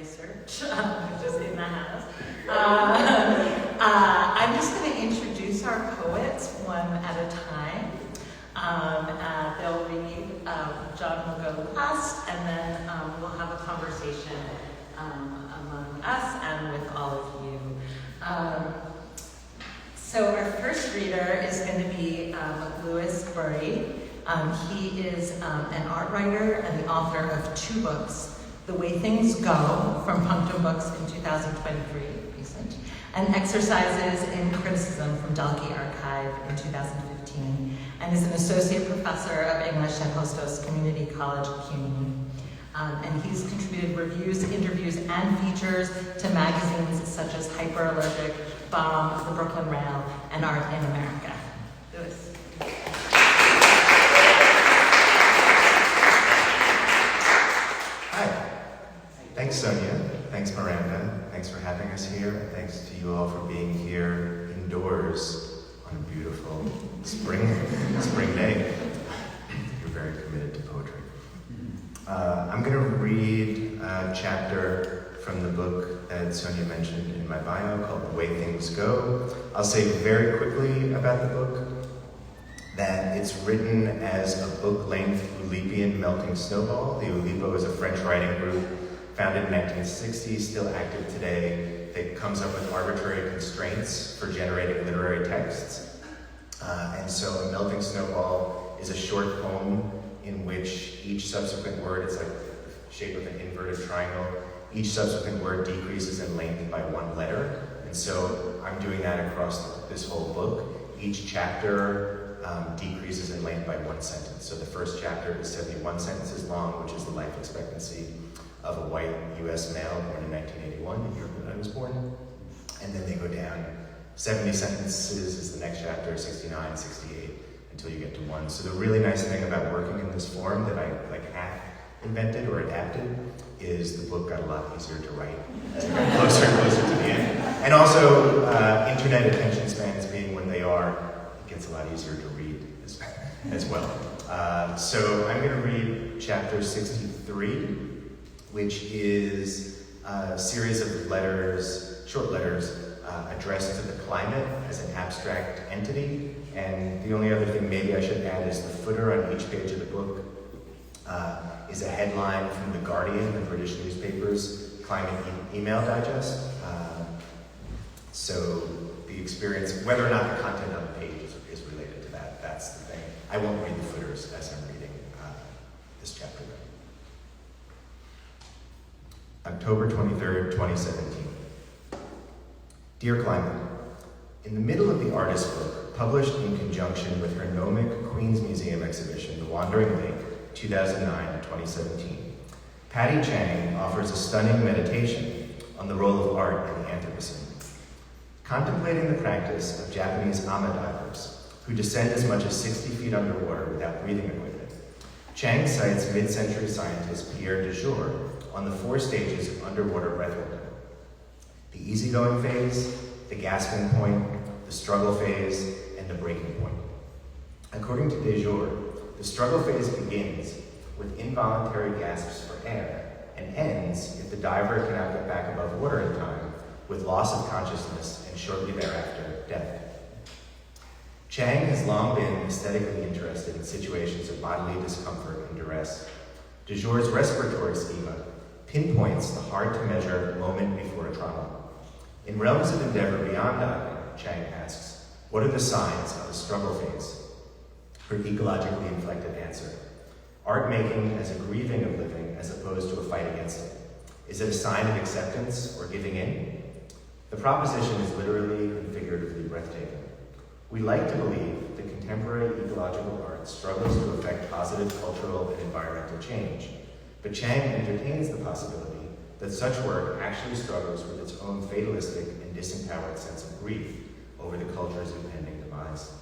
research, which is in the house. I'm just going to introduce our poets one at a time. They'll read, John will go last, and then we'll have a conversation among us and with all of you. So our first reader is going to be Louis Burry. He is an art writer and the author of 2 books, The Way Things Go, from Punctum Books in 2023, recent, and Exercises in Criticism from Dalkey Archive in 2015, and is an associate professor of English at Hostos Community College, CUNY. And he's contributed reviews, interviews, and features to magazines such as Hyperallergic, Bomb, The Brooklyn Rail, and Art in America. Louis. Hi. Thanks, Sonya. Thanks, Miranda. Thanks for having us here. And thanks to you all for being here indoors on a beautiful spring day. You're very committed to poetry. I'm going to read a chapter from the book that Sonya mentioned in my bio called The Way Things Go. I'll say very quickly about the book that it's written as a book-length Oulipian melting snowball. The Oulipo is a French writing group founded in 1960, still active today, that comes up with arbitrary constraints for generating literary texts. And so a melting snowball is a short poem in which each subsequent word is like the shape of an inverted triangle. Each subsequent word decreases in length by 1 letter. And so I'm doing that across this whole book. Each chapter decreases in length by 1 sentence. So the first chapter is 71 sentences long, which is the life expectancy of a white US male born in 1981, the year that I was born. And then they go down. 70 sentences is the next chapter, 69, 68, until you get to 1. So the really nice thing about working in this form that I half invented or adapted is the book got a lot easier to write as it got closer and closer to the end. And also, internet attention spans being when they are, it gets a lot easier to read as well. So I'm going to read chapter 63, which is a series of letters, short letters, addressed to the climate as an abstract entity. And the only other thing maybe I should add is the footer on each page of the book is a headline from The Guardian, the British newspaper's climate email digest. So the experience, whether or not the content on the page is related to that, that's the thing. I won't read the footers as I'm reading this chapter. October 23rd, 2017. Dear Climate, in the middle of the artist's book, published in conjunction with her gnomic Queen's Museum exhibition, The Wandering Lake, 2009 to 2017, Patty Chang offers a stunning meditation on the role of art in the Anthropocene. Contemplating the practice of Japanese ama divers, who descend as much as 60 feet underwater without breathing equipment, Chang cites mid-century scientist Pierre de Jour on the 4 stages of underwater breathwork: the easygoing phase, the gasping point, the struggle phase, and the breaking point. According to de Jour, the struggle phase begins with involuntary gasps for air and ends, if the diver cannot get back above water in time, with loss of consciousness and shortly thereafter, death. Chang has long been aesthetically interested in situations of bodily discomfort and duress. De Jour's respiratory schema pinpoints the hard-to-measure moment before a trauma. In realms of endeavor beyond diving, Chang asks, what are the signs of a struggle phase? Her ecologically inflected answer: art making as a grieving of living as opposed to a fight against it. Is it a sign of acceptance or giving in? The proposition is literally and figuratively breathtaking. We like to believe that contemporary ecological art struggles to effect positive cultural and environmental change, but Chang entertains the possibility that such work actually struggles with its own fatalistic and disempowered sense of grief over the culture's impending demise.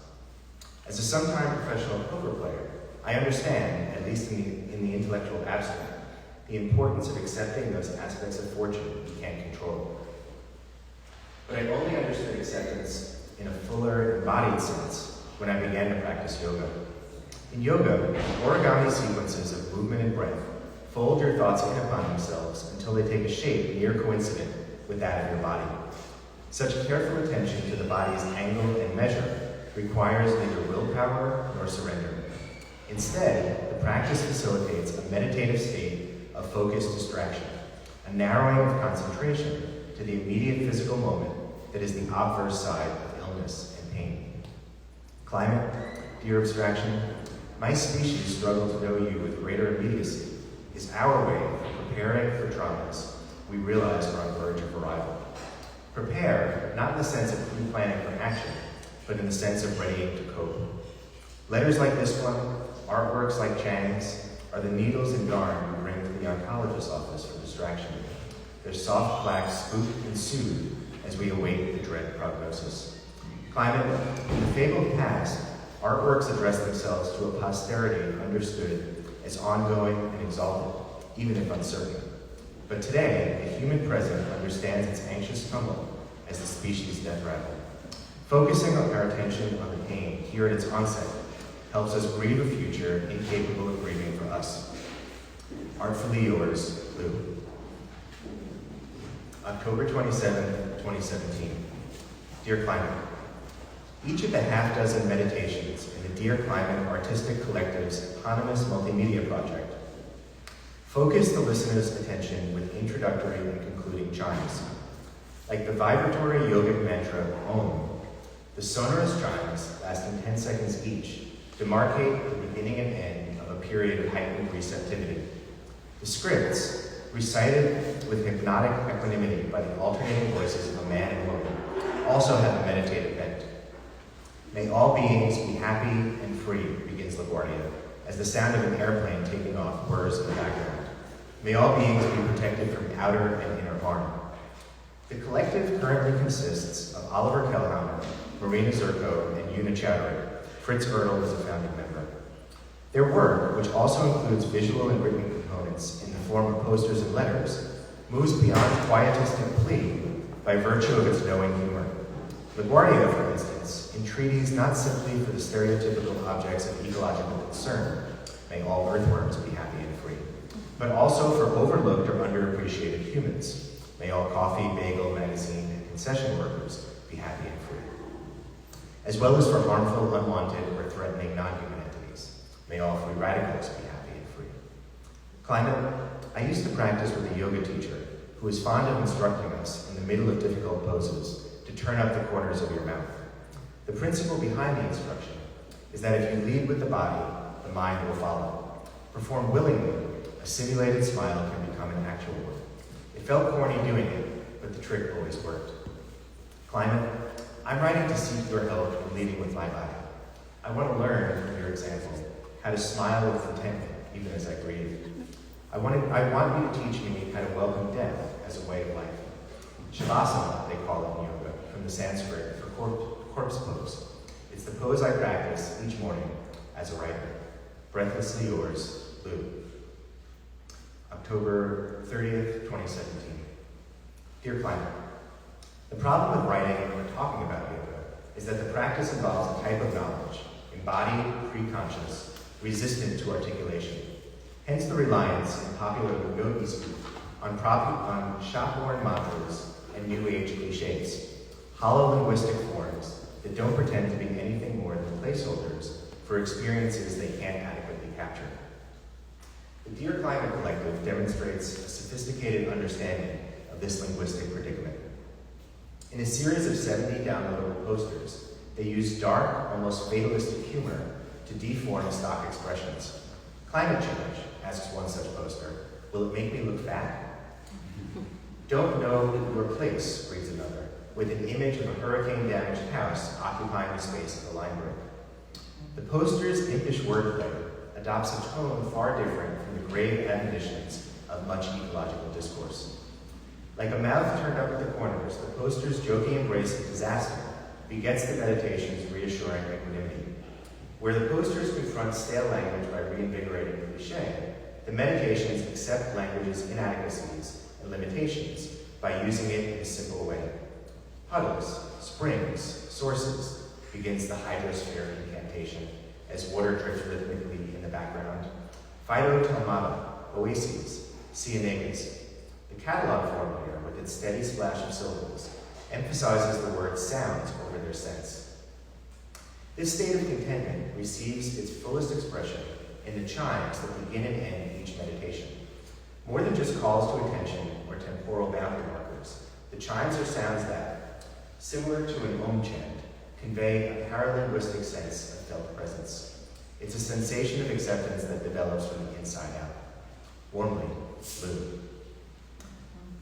As a sometime professional poker player, I understand, at least in the intellectual abstract, the importance of accepting those aspects of fortune we can't control. But I only understood acceptance in a fuller, embodied sense when I began to practice yoga. In yoga, origami sequences of movement and breath fold your thoughts in upon themselves until until they take a shape near coincident with that of your body. Such careful attention to the body's angle and measure requires neither willpower nor surrender. Instead, the practice facilitates a meditative state of focused distraction, a narrowing of concentration to the immediate physical moment that is the obverse side of illness and pain. Climate, dear abstraction, my species struggle to know you with greater immediacy is our way of preparing for traumas we realize are on the verge of arrival. Prepare, not in the sense of pre-planning for action, but in the sense of readying to cope. Letters like this one, artworks like Chang's, are the needles and yarn we bring to the oncologist's office for distraction. Their soft plaques spook and soothe as we await the dread prognosis. Climate, in the fabled past, artworks address themselves to a posterity understood as ongoing and exalted, even if uncertain. But today, the human present understands its anxious tumble as the species' death rattle. Focusing our attention on the pain here at its onset helps us grieve a future incapable of grieving for us. Artfully yours, Lou. October 27, 2017. Dear Climate, each of the half-dozen meditations in the Dear Climate Artistic Collective's eponymous multimedia project focus the listener's attention with introductory and concluding chimes. Like the vibratory yogic mantra, Om, the sonorous chimes, lasting 10 seconds each, demarcate the beginning and end of a period of heightened receptivity. The scripts, recited with hypnotic equanimity by the alternating voices of a man and woman, also have a meditative bent. May all beings be happy and free, begins LaGuardia, as the sound of an airplane taking off whirs in the background. May all beings be protected from outer and inner harm. The collective currently consists of Oliver Kellhammer, Marina Zerko, and Una Chowdhury. Fritz Ertl is a founding member. Their work, which also includes visual and written components in the form of posters and letters, moves beyond quietistic plea by virtue of its knowing humor. LaGuardia, for instance, entreaties not simply for the stereotypical objects of ecological concern, may all earthworms be happy and free, but also for overlooked or underappreciated humans. May all coffee, bagel, magazine, and concession workers be happy and free. As well as for harmful, unwanted, or threatening non-human entities. May all free radicals be happy and free. Climate, I used to practice with a yoga teacher who was fond of instructing us in the middle of difficult poses to turn up the corners of your mouth. The principle behind the instruction is that if you lead with the body, the mind will follow. Perform willingly, a simulated smile can become an actual one. It felt corny doing it, but the trick always worked. Climate, I'm writing to seek your help in leading with my body. I want to learn from your example how to smile with contentment, even as I grieve. I want you to teach me how to welcome death as a way of life. Shavasana, they call it in yoga, from the Sanskrit for corpse pose. It's the pose I practice each morning as a writer. Breathlessly yours, Lou. October 30th, 2017. Dear Climate, the problem with writing or talking about yoga is that the practice involves a type of knowledge, embodied, pre-conscious, resistant to articulation. Hence the reliance in popular yogi speak on shop-worn mantras and new age cliches, hollow linguistic forms that don't pretend to be anything more than placeholders for experiences they can't adequately capture. The Dear Climate Collective demonstrates a sophisticated understanding of this linguistic predicament. In a series of 70 downloadable posters, they use dark, almost fatalistic humor to deform stock expressions. Climate change, asks one such poster, will it make me look fat? Don't know your place, reads another, with an image of a hurricane-damaged house occupying the space of the line break. The poster's impish wordplay adopts a tone far different from the grave admonitions of much ecological discourse. Like a mouth turned up at the corners, the poster's joking embrace of disaster begets the meditation's reassuring equanimity. Where the posters confront stale language by reinvigorating cliché, the meditations accept language's inadequacies and limitations by using it in a simple way. Puddles, springs, sources, begins the hydrosphere incantation as water drips rhythmically in the background. Fido Telmata, oases, cienegas. The catalog form here, with its steady splash of syllables, emphasizes the word sounds over their sense. This state of contentment receives its fullest expression in the chimes that begin and end each meditation. More than just calls to attention or temporal boundary markers, the chimes are sounds that, similar to an Om chant, convey a paralinguistic sense of felt presence. It's a sensation of acceptance that develops from the inside out. Warmly, Lou.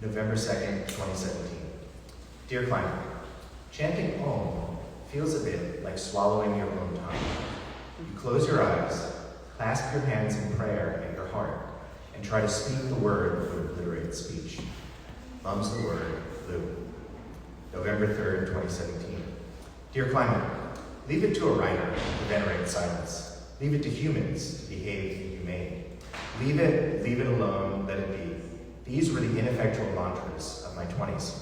November 2nd, 2017. Dear Climate, chanting Om feels a bit like swallowing your own tongue. You close your eyes, clasp your hands in prayer at your heart, and try to speak the word that would obliterate speech. Mum's the word, Lou. November 3rd, 2017. Dear Climate, leave it to a writer to venerate silence. Leave it to humans to behave humane. Leave it alone, let it be. These were the ineffectual mantras of my 20s.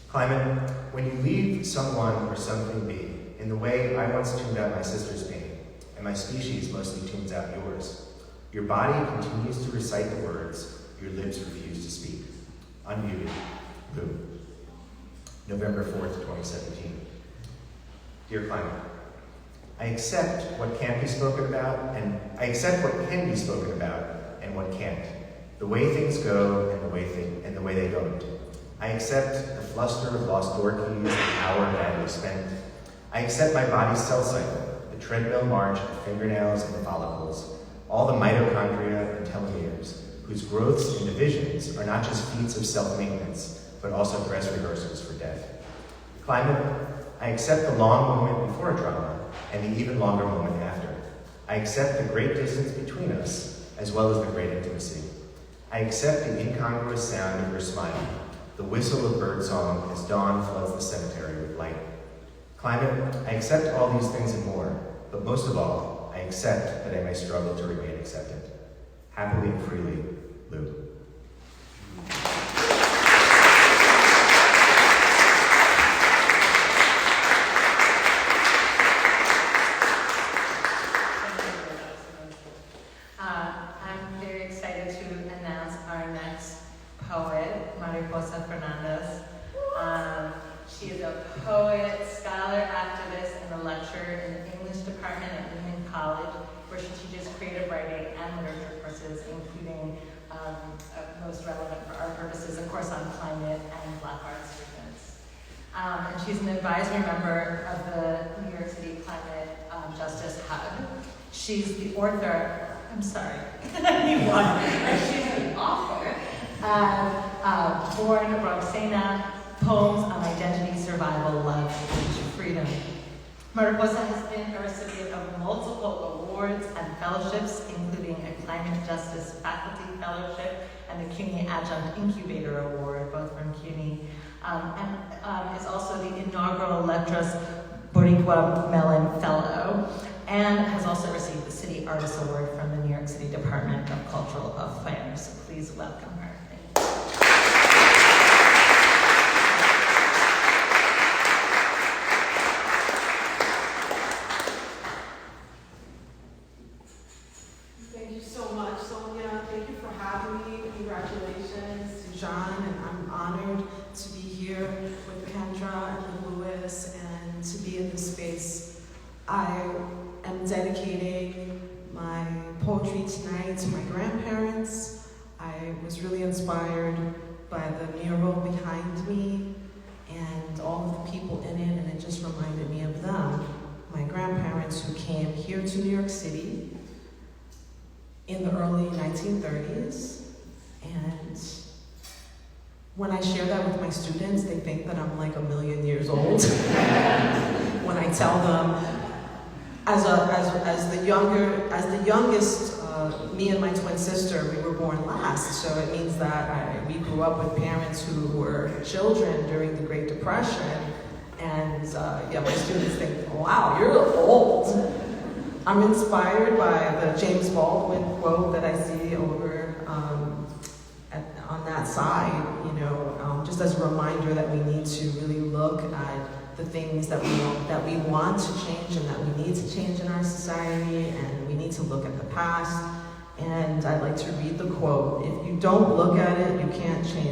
Climate, when you leave someone or something be, in the way I once tuned out my sister's pain, and my species mostly tunes out yours, your body continues to recite the words your lips refuse to speak. Unmuted, Lou. November 4th, 2017. Dear Climate, I accept what can't be spoken about, and I accept what can be spoken about and what can't. The way things go and the way they don't. I accept the fluster of lost door keys, the hour badly spent. I accept my body's cell cycle, the treadmill march of fingernails and follicles, all the mitochondria and telomeres, whose growths and divisions are not just feats of self-maintenance, but also dress rehearsals for death. Climate, I accept the long moment before a trauma and the even longer moment after. I accept the great distance between us, as well as the great intimacy. I accept the incongruous sound of your smile, the whistle of birdsong as dawn floods the cemetery with light. Climate, I accept all these things and more, but most of all, I accept that I may struggle to remain acceptant. Happily and freely, Lou. I'm very excited to announce our next poet, Mariposa Fernández. She is a poet, scholar, activist, and a lecturer in the English department at Union College, where she teaches creative writing and literature courses, including most relevant for our purposes, of course, on climate and Black arts students. And she's an advisory member of the New York City Climate Justice Hub. She's the author, she's the author of Born Roxana, Poems on Identity, Survival, Love, and Freedom. Mariposa has been a recipient of multiple awards and fellowships, including a Climate Justice Faculty Fellowship and the CUNY Adjunct Incubator Award, both from CUNY, and is also the inaugural Letras Boricua Mellon Fellow, and has also received the City Artist Award from the New York City Department of Cultural Affairs. So please welcome her. Thank you so much, Sonya. Thank you for having me. Congratulations to John, and I'm honored to be here with Kendra and Louis and to be in this space. I am dedicating my poetry tonight to my grandparents. I was really inspired by the mural behind me and all of the people in it, and it just reminded me of them. My grandparents who came here to New York City in the early 1930s, and when I share that with my students, they think that I'm like a million years old. When I tell them, as the youngest, me and my twin sister, we were born last, so it means that we grew up with parents who were children during the Great Depression, and my students think, wow, you're old. I'm inspired by the James Baldwin quote that I see over on that side, just as a reminder that we need to really look at the things that we want to change and that we need to change in our society, and we need to look at the past. And I'd like to read the quote: if you don't look at it, you can't change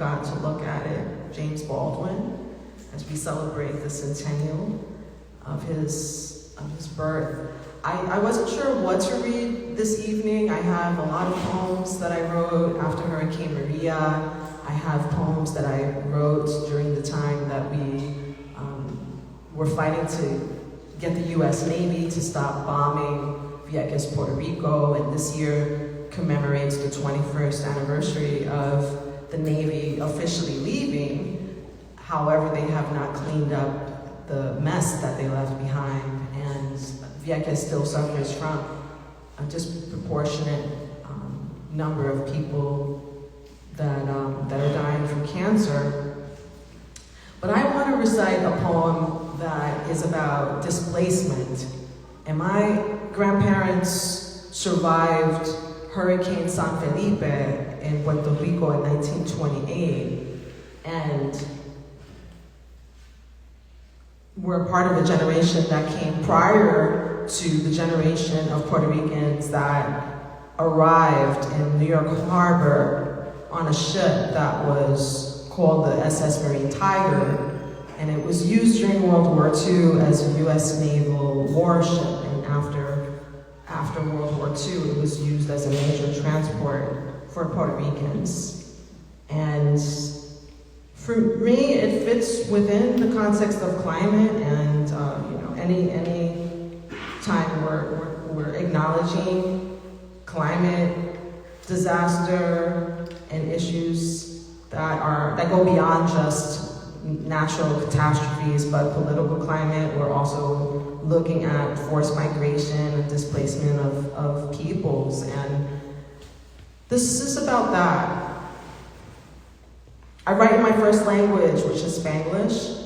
gotten to look at it, James Baldwin, as we celebrate the centennial of his birth. I wasn't sure what to read this evening. I have a lot of poems that I wrote after Hurricane Maria. I have poems that I wrote during the time that we were fighting to get the US Navy to stop bombing Vieques, Puerto Rico, and this year commemorates the 21st anniversary of the Navy officially leaving. However, they have not cleaned up the mess that they left behind, and Vieques still suffers from a disproportionate number of people that are dying from cancer. But I want to recite a poem that is about displacement. And my grandparents survived Hurricane San Felipe in Puerto Rico in 1928, and were part of a generation that came prior to the generation of Puerto Ricans that arrived in New York Harbor on a ship that was called the SS Marine Tiger, and it was used during World War II as a US naval warship, and after World War II, it was used as a major transport for Puerto Ricans. And for me, it fits within the context of climate, and any time we're acknowledging climate disaster and issues that go beyond just natural catastrophes, but political climate. We're also looking at forced migration and displacement of peoples, and this is about that. I write in my first language, which is Spanglish.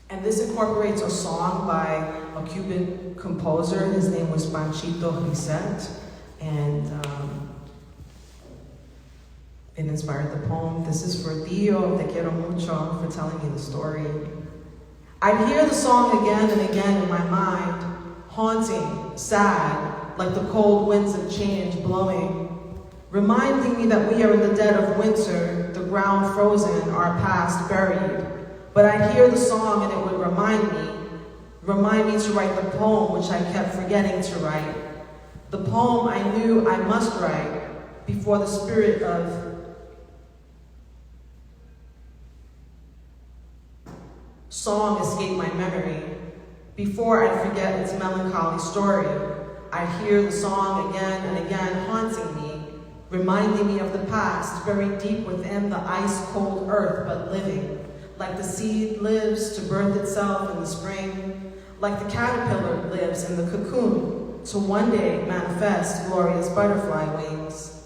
And this incorporates a song by a Cuban composer. His name was Panchito Risset, and it inspired the poem. This is for Dio, te quiero mucho, for telling me the story. I hear the song again and again in my mind, haunting, sad, like the cold winds of change blowing, reminding me that we are in the dead of winter, the ground frozen, our past buried. But I'd hear the song and it would remind me to write the poem which I kept forgetting to write. The poem I knew I must write before the spirit of song escaped my memory. Before I forget its melancholy story, I hear the song again and again haunting me, reminding me of the past, buried deep within the ice-cold earth, but living. Like the seed lives to birth itself in the spring, like the caterpillar lives in the cocoon to one day manifest glorious butterfly wings.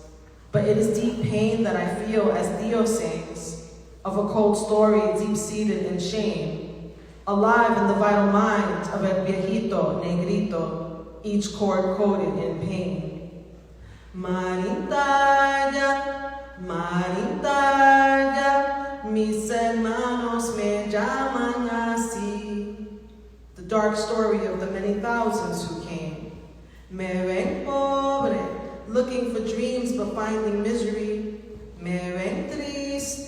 But it is deep pain that I feel as Dio sings, of a cold story deep-seated in shame, alive in the vital mind of el viejito negrito, each chord coded in pain. Maritaya, Maritaya, mis hermanos me llaman así. The dark story of the many thousands who came. Me ven pobre, looking for dreams but finding misery. Me ven triste.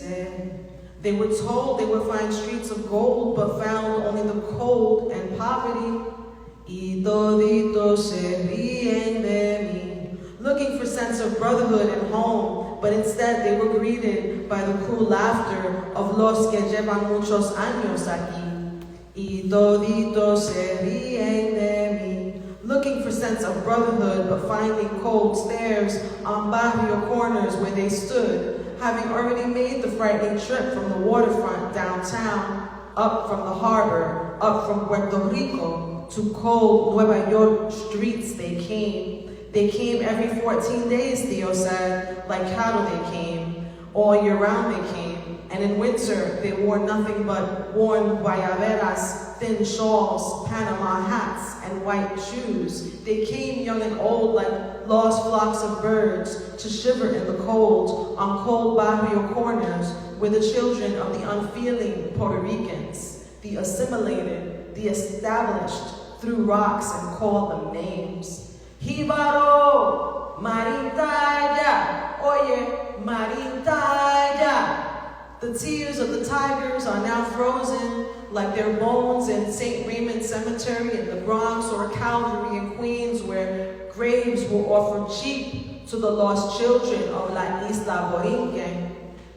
They were told they would find streets of gold but found only the cold and poverty. Y toditos se ríen de mí, looking for sense of brotherhood and home, but instead they were greeted by the cruel laughter of los que llevan muchos años aquí. Y toditos se ríen de mí, looking for sense of brotherhood, but finding cold stares on barrio corners where they stood, having already made the frightening trip from the waterfront downtown, up from the harbor, up from Puerto Rico, to cold Nueva York streets they came. They came every 14 days, Theo said, like cattle they came. All year round they came, and in winter they wore nothing but worn guayaberas, thin shawls, Panama hats, and white shoes. They came young and old like lost flocks of birds to shiver in the cold on cold barrio corners where the children of the unfeeling Puerto Ricans, the assimilated, the established, threw rocks and called them names. Jibaro, Maritaya, oye, Maritaya. The tears of the tigers are now frozen like their bones in St. Raymond Cemetery in the Bronx or Calvary in Queens, where graves were offered cheap to the lost children of La Isla Borinquen.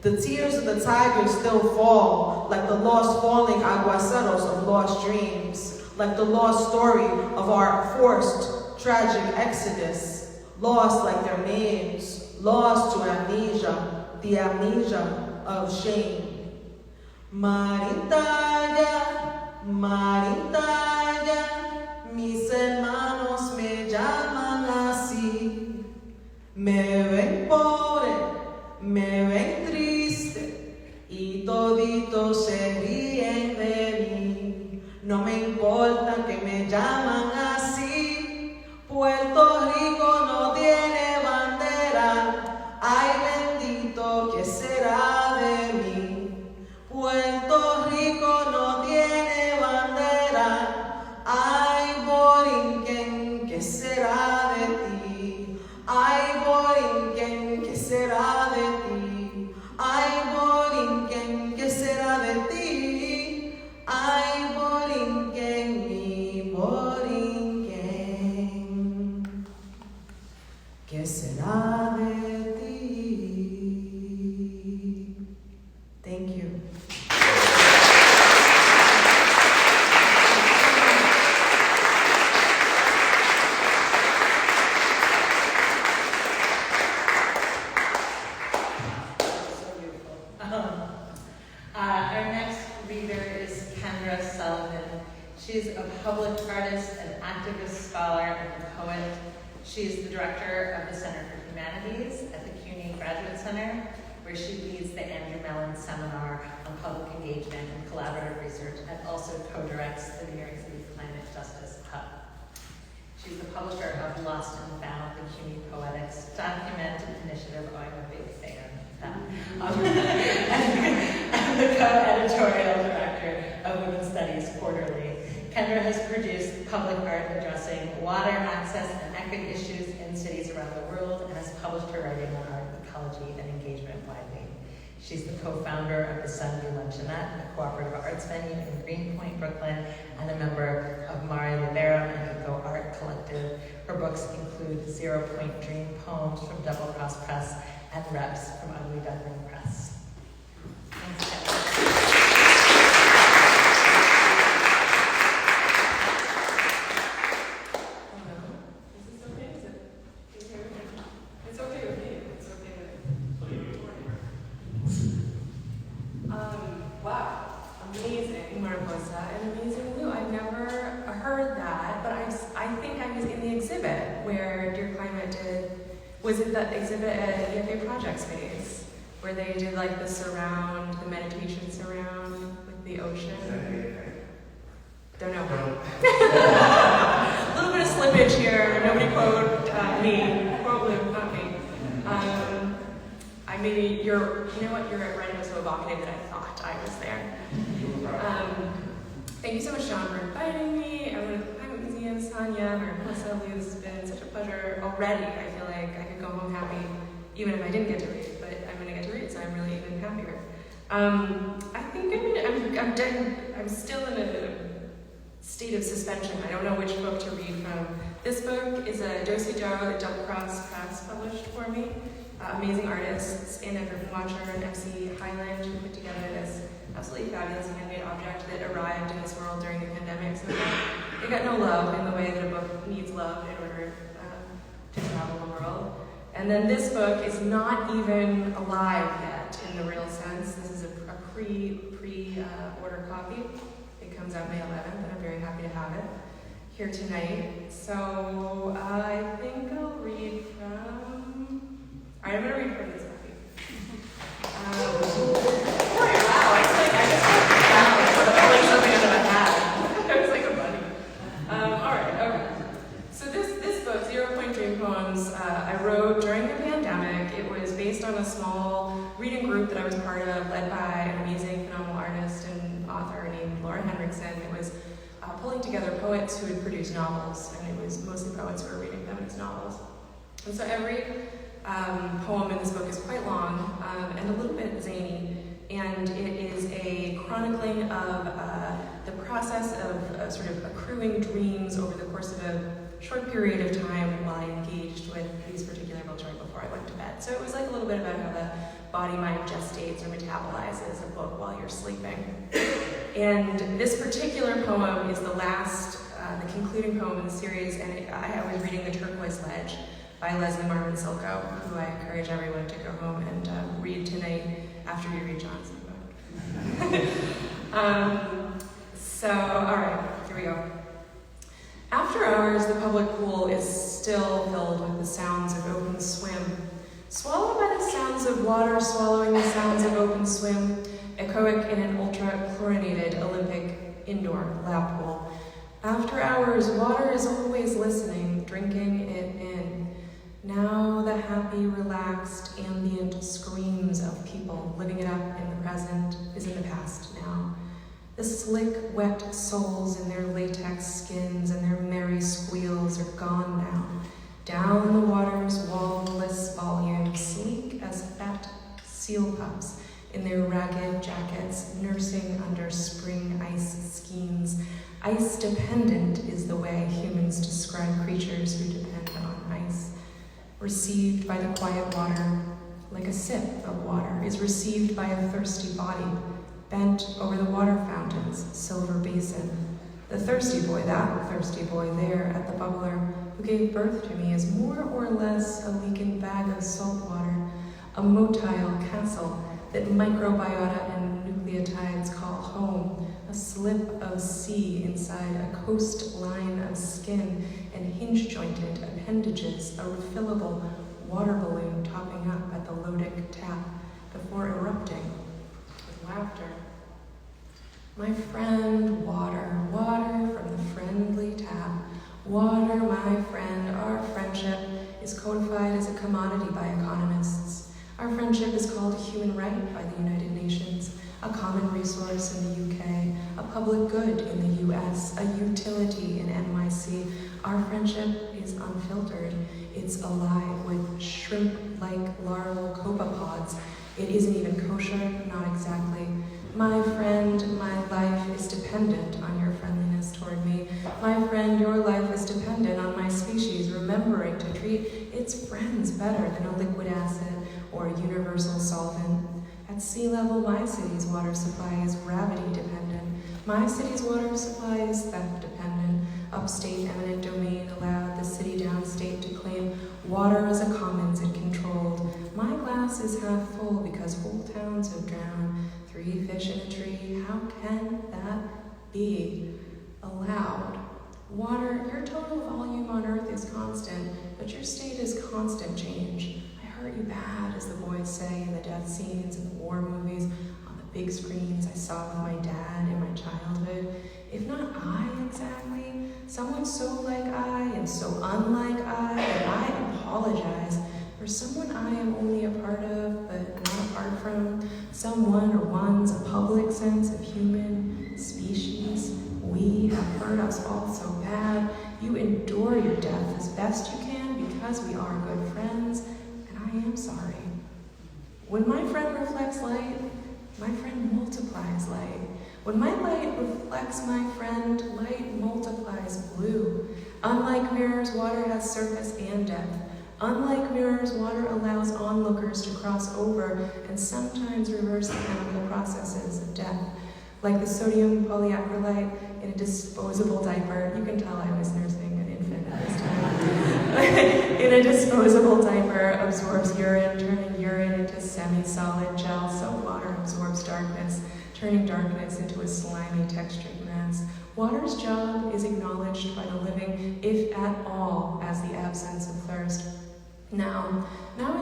The tears of the tigers still fall like the lost falling aguaceros of lost dreams, like the lost story of our forced, tragic exodus, lost like their names, lost to amnesia, the amnesia of shame. Maritaya, Maritaya, mis hermanos me llaman así. Me ven pobre, me ven triste, y toditos se ríen de mí. No me importa que me llaman así. Puerto Rico no tiene bandera. Ay, bendito, ¿qué será de mí? Puerto Rico no tiene bandera. Ay, Borinquen, ¿qué será de ti? Ay, Borinquen, ¿qué será de ti? Ay, Borinquen, ¿qué será de ti? Ay, Borinquen, mi Borinquen, ¿qué será de ti? Thank you. Our next reader is Kendra Sullivan. She's a public artist, an activist scholar, and a poet. She's the director of the Center for Humanities at the CUNY Graduate Center, where she leads the Andrew Mellon Seminar on Public Engagement and Collaborative Research, and also co-directs the New York City Climate Justice Hub. She's the publisher of Lost and Found, the CUNY Poetics documented initiative. Oh, I'm a big fan of that. And the co-editorial director of Women's Studies Quarterly. Kendra has produced public art addressing water access and equity issues in cities around the world, and has published her writing on art, ecology, and engagement widely. She's the co-founder of the Sunday Luncheonette, a cooperative arts venue in Greenpoint, Brooklyn, and a member of Mari Libero and Eco Art Collective. Her books include 0 Point Dream Poems from Double Cross Press and Reps from Ugly Duckling Press. Thanks, Kendra. Wow, amazing, Mariposa, and amazing Lou. I've never heard that, but I think I was in the exhibit where Dear Climate did. Was it the exhibit at EFA Project Space where they did like the surround, the meditation surround with the ocean? Don't know. A little bit of slippage here. Nobody quote me. Quote Lou, not me. I maybe you know what, your writing was so evocative that I thought I was there. Thank you so much, John, for inviting me. Everyone at the Climate Museum, Sonya, Mariposa, Lou, this has been such a pleasure already. I feel like I could go home happy, even if I didn't get to read, but I'm going to get to read, so I'm really even happier. I think I'm still in a state of suspension. I don't know which book to read from. This book is a dossier that Double Cross Press published for me. Amazing artists, Anna Griffin-Watcher and MC Highland, who put together this absolutely fabulous handmade object that arrived in this world during the pandemic. So it got no love in the way that a book needs love in order to travel the world. And then this book is not even alive yet in the real sense. This is a pre-order copy. It comes out May 11th, and I'm very happy to have it here tonight. So I think I'll read from... All right, I'm going to read from this copy. Wow, it's like I just felt like something out of a hat. It was like a bunny. All right, okay. So this book, 0 Point Dream Poems, I wrote during the pandemic. It was based on a small reading group that I was part of, led by an amazing, phenomenal artist and author named Laura Henriksen. It was pulling together poets who had produced novels, and it was mostly poets who were reading feminist novels. And so every poem in this book is quite long and a little bit zany, and it is a chronicling of the process of sort of accruing dreams over the course of a short period of time while I engaged with these particular children before I went to bed. So it was like a little bit about how the body-mind gestates or metabolizes a book while you're sleeping. And this particular poem is the last, the concluding poem in the series, and I was reading The Turquoise Ledge by Leslie Marmon Silko, who I encourage everyone to go home and read tonight after you read John's book. So, all right, here we go. After hours, the public pool is still filled with the sounds of open swim. Swallowed by the sounds of water swallowing the sounds of open swim, echoic in an ultra-chlorinated Olympic indoor lap pool. After hours, water is always listening, drinking it in. Now the happy, relaxed, ambient screams of people living it up in the present is in the past now. The slick, wet souls in their latex skins and their merry squeals are gone now. Down the water's wall-less volume, sleek as fat seal pups in their ragged jackets, nursing under spring ice schemes. Ice-dependent is the way humans describe creatures who depend on ice. Received by the quiet water, like a sip of water, is received by a thirsty body, bent over the water fountain's silver basin. The thirsty boy, that thirsty boy there at the bubbler, who gave birth to me, is more or less a leaking bag of salt water, a motile castle that microbiota and nucleotides call home, a slip of sea inside a coastline of skin and hinge-jointed appendages, a refillable water balloon topping up at the Lodic tap before erupting with laughter. My friend, water, water from the friendly tap. Water, my friend, our friendship is codified as a commodity by economists. Our friendship is called a human right by the United Nations, a common resource in the UK, a public good in the US, a utility in NYC. Our friendship is unfiltered. It's alive with shrimp-like larval copepods. It isn't even kosher, not exactly. My friend, my life is dependent on your friendliness toward me. My friend, your life is dependent on my species remembering to treat its friends better than a liquid acid or a universal solvent. At sea level, my city's water supply is gravity dependent. My city's water supply is theft dependent. Upstate eminent domain allowed the city downstate to claim water as a commons it controlled. My glass is half full because whole towns have drowned. 3 fish in a tree, how can that be allowed? Water, your total volume on Earth is constant, but your state is constant change. I hurt you bad, as the boys say in the death scenes in the war movies, on the big screens I saw with my dad in my childhood. If not I exactly, someone so like I and so unlike I, that I apologize for someone I am only a part of, but not apart from, someone or ones, a public sense of human species. We have hurt us all so bad. You endure your death as best you can because we are good friends, and I am sorry. When my friend reflects light, my friend multiplies light. When my light reflects my friend, light multiplies blue. Unlike mirrors, water has surface and depth. Unlike mirrors, water allows onlookers to cross over and sometimes reverse the chemical processes of death. Like the sodium polyacrylate in a disposable diaper. You can tell I was nursing an infant at this time. In a disposable diaper, absorbs urine, turning urine into semi-solid gel. So water absorbs darkness, turning darkness into a slimy textured mass. Water's job is acknowledged by the living, if at all, as the absence of thirst. Now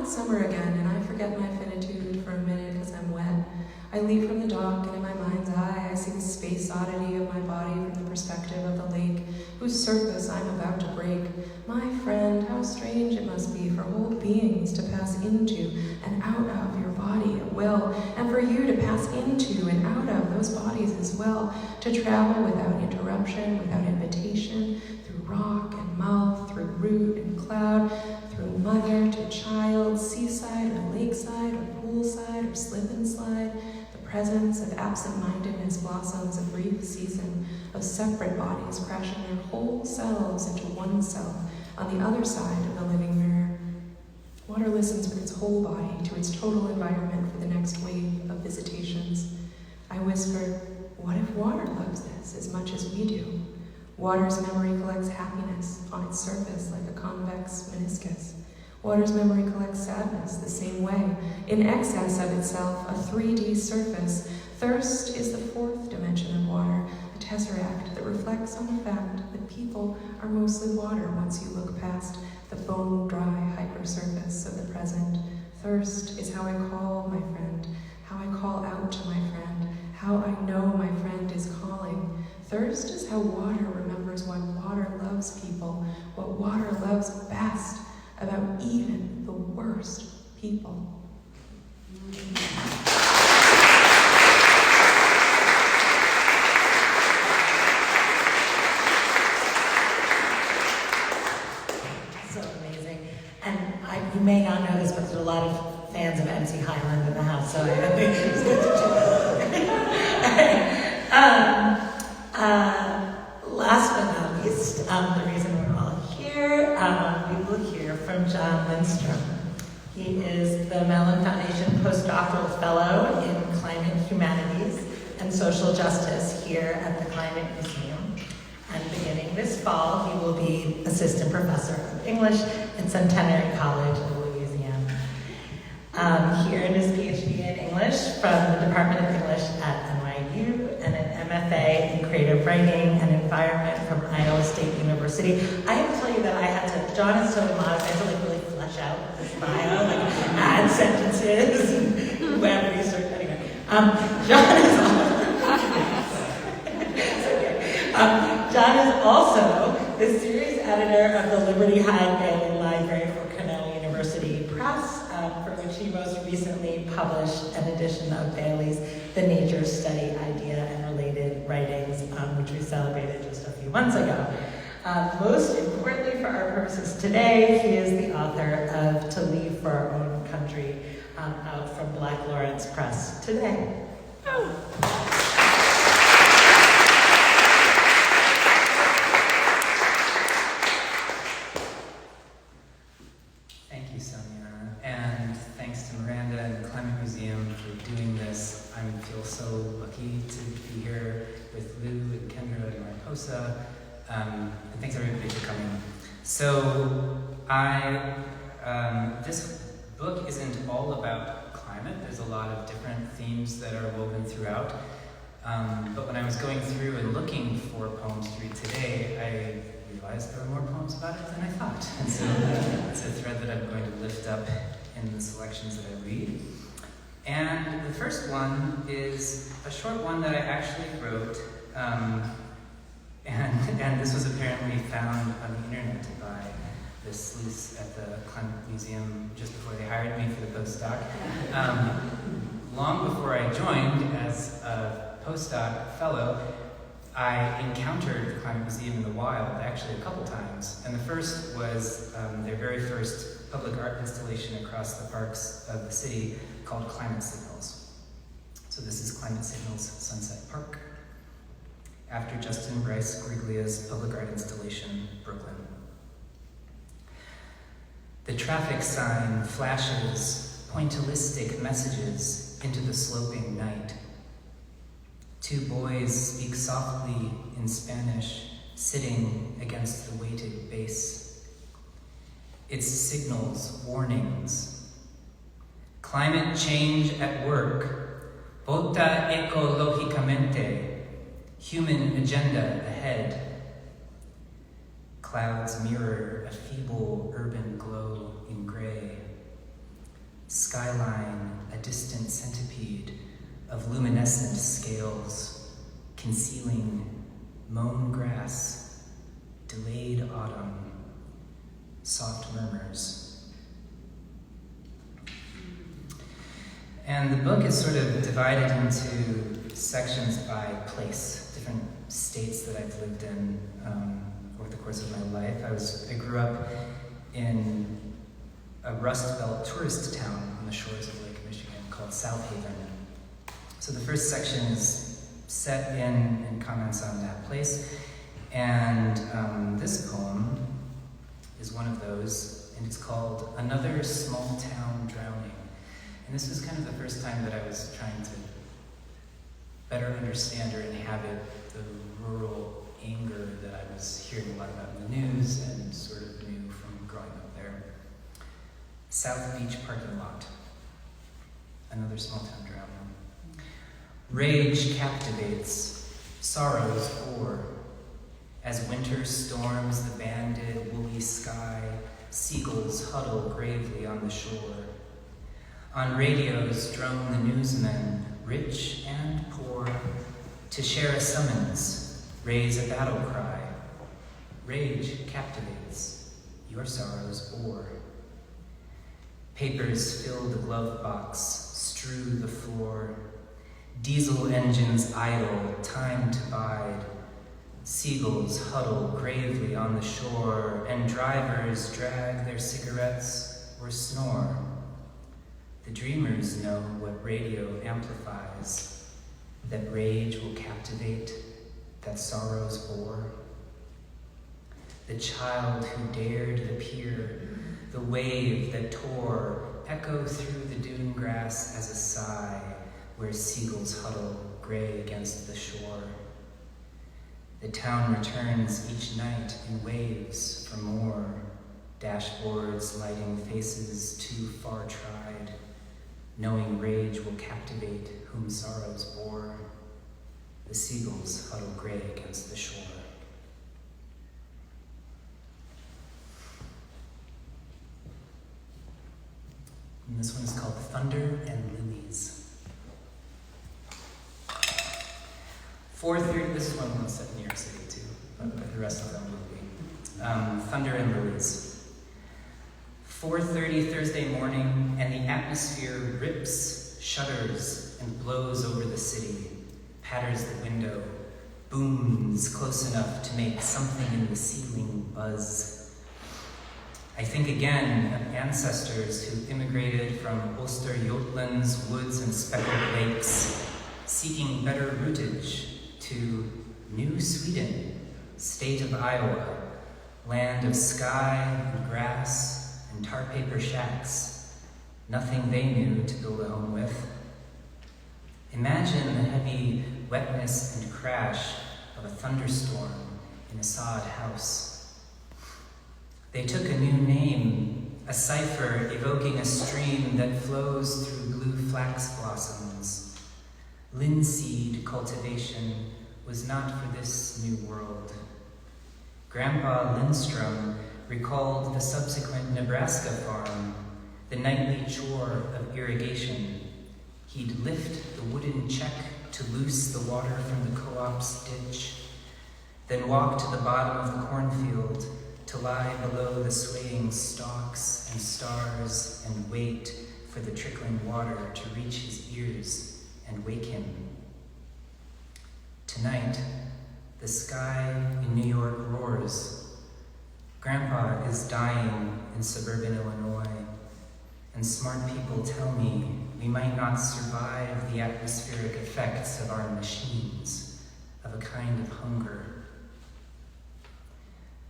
it's summer again, and I forget my finitude for a minute because I'm wet. I leap from the dock, and in my mind's eye, I see the space oddity of my body from the perspective of the lake, whose surface I'm about to break. My friend, how strange it must be for whole beings to pass into and out of your body at will, and for you to pass into and out of those bodies as well, to travel without interruption, without invitation, through rock and mouth, through root and cloud, through through mother to child, seaside or lakeside or poolside or slip and slide. The presence of absent-mindedness blossoms a brief season of separate bodies crashing their whole selves into one self on the other side of the living mirror. Water listens with its whole body to its total environment for the next wave of visitations. I whisper, what if water loves this as much as we do? Water's memory collects happiness on its surface like a convex meniscus. Water's memory collects sadness the same way, in excess of itself, a 3D surface. Thirst is the fourth dimension of water, a tesseract that reflects on the fact that people are mostly water once you look past the bone-dry hypersurface of the present. Thirst is how I call my friend, how I call out to my friend, how I know my friend is calling. Thirst is how water remembers why water loves people, what water loves best about even the worst people. So amazing. And you may not know this, but there's a lot of fans of MC Highland in the house, so I think it's good to last but not least, the reason we're all here, we will hear from John Linstrom. He is the Mellon Foundation Postdoctoral Fellow in Climate Humanities and Social Justice here at the Climate Museum. And beginning this fall, he will be Assistant Professor of English at Centenary College of Louisiana. He earned his PhD in English from the Department of English at NYU and an MFA in Creative Writing and Environment from Iowa State University. I have to tell you that John is so modest, I had to really flesh out this bio, add sentences, and web research, anyway. John is also the series editor of the Liberty Hyde Bailey Library for Cornell University Press, for which he most recently published an edition of Bailey's The Nature Study Idea and Related Writings, which we celebrated just a few months ago. Most importantly for our purposes today, he is the author of To Leave for Our Own Country, out from Black Lawrence Press today. Thank you, Sonya, and thanks to Miranda and the Climate Museum for doing this. I feel so lucky to be here with Lou and Kendra and Mariposa, and thanks everybody for coming. So, this book isn't all about climate. There's a lot of different themes that are woven throughout. But when I was going through and looking for poems to read today, I realized there were more poems about it than I thought. And so it's a thread that I'm going to lift up in the selections that I read. And the first one is a short one that I actually wrote, and this was apparently found on the internet by the sleuths at the Climate Museum just before they hired me for the postdoc. Long before I joined as a postdoc fellow, I encountered the Climate Museum in the wild, actually a couple times. And the first was their very first public art installation across the parks of the city called Climate Signals. So this is Climate Signals Sunset Park, after Justin Bryce Griglia's public art installation, Brooklyn. The traffic sign flashes pointillistic messages into the sloping night. Two boys speak softly in Spanish, sitting against the weighted base. It signals warnings. Climate change at work. Vota ecológicamente. Human agenda ahead. Clouds mirror a feeble urban glow in gray. Skyline, a distant centipede of luminescent scales, concealing mown grass, delayed autumn, soft murmurs. And the book is sort of divided into sections by place, different states that I've lived in over the course of my life. I grew up in a Rust Belt tourist town on the shores of Lake Michigan called South Haven. So the first section is set in and comments on that place. And this poem is one of those, and it's called Another Small Town Drowning. And this was kind of the first time that I was trying to better understand or inhabit the rural anger that I was hearing a lot about in the news and sort of knew from growing up there. South Beach parking lot. Another small town drowning. Rage captivates, sorrows bore. As winter storms the banded, woolly sky, seagulls huddle gravely on the shore. On radios drone the newsmen, rich and poor, to share a summons, raise a battle cry. Rage captivates, your sorrows bore. Papers fill the glove box, strew the floor. Diesel engines idle, time to bide. Seagulls huddle gravely on the shore, and drivers drag their cigarettes or snore. The dreamers know what radio amplifies, that rage will captivate, that sorrows bore. The child who dared the pier, the wave that tore, echo through the dune grass as a sigh, where seagulls huddle gray against the shore. The town returns each night in waves for more, dashboards lighting faces too far tried, knowing rage will captivate whom sorrows bore. The seagulls huddle gray against the shore. And this one is called Thunder and Lilies. 4:30, this is one that's set in New York City too, but the rest of them will be. Thunder and Lilies. 4:30 Thursday morning, and the atmosphere rips, shudders, and blows over the city, patters the window, booms close enough to make something in the ceiling buzz. I think again of ancestors who immigrated from Ulster Jotlands, woods and speckled lakes, seeking better rootage to New Sweden, state of Iowa, land of sky and grass and tar paper shacks, nothing they knew to build a home with. Imagine the heavy wetness and crash of a thunderstorm in a sod house. They took a new name, a cipher evoking a stream that flows through blue flax blossoms. Linseed cultivation was not for this new world. Grandpa Linstrom recalled the subsequent Nebraska farm, the nightly chore of irrigation. He'd lift the wooden check to loose the water from the co-op's ditch, then walk to the bottom of the cornfield to lie below the swaying stalks and stars and wait for the trickling water to reach his ears and wake him. Tonight, the sky in New York roars. Grandpa is dying in suburban Illinois, and smart people tell me we might not survive the atmospheric effects of our machines, of a kind of hunger.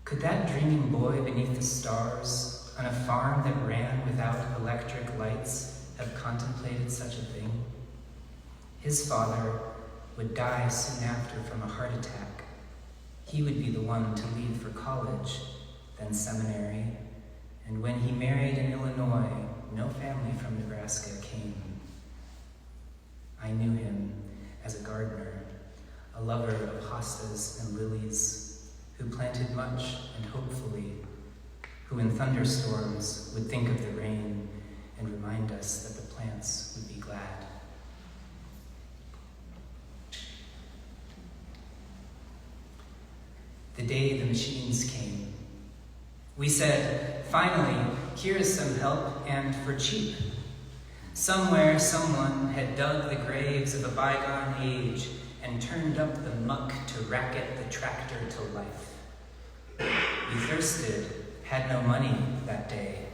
Could that dreaming boy beneath the stars, on a farm that ran without electric lights, have contemplated such a thing? His father would die soon after from a heart attack. He would be the one to leave for college, then seminary, and when he married in Illinois, no family from Nebraska came. I knew him as a gardener, a lover of hostas and lilies, who planted much and hopefully, who in thunderstorms would think of the rain and remind us that the plants would be glad. The day the machines came, we said, finally, here is some help and for cheap. Somewhere someone had dug the graves of a bygone age and turned up the muck to racket the tractor to life. We thirsted, had no money that day.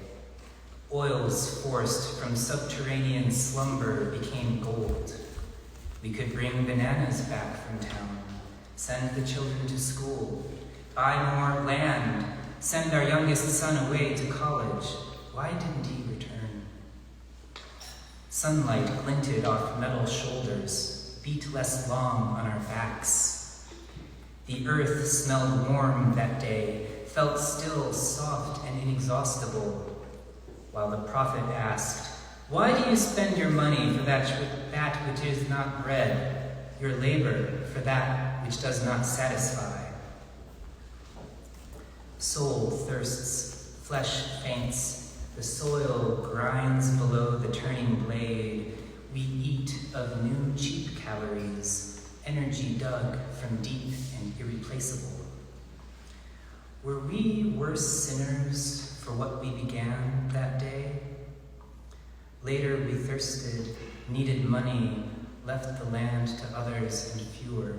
Oils forced from subterranean slumber became gold. We could bring bananas back from town, send the children to school, buy more land, send our youngest son away to college. Why didn't he return? Sunlight glinted off metal shoulders, beat less long on our backs. The earth smelled warm that day, felt still, soft, and inexhaustible, while the prophet asked, "Why do you spend your money for that which is not bread, your labor for that which does not satisfy?" Soul thirsts, flesh faints, the soil grinds below the turning blade. We eat of new cheap calories, energy dug from deep and irreplaceable. Were we worse sinners for what we began that day? Later we thirsted, needed money, left the land to others and fewer.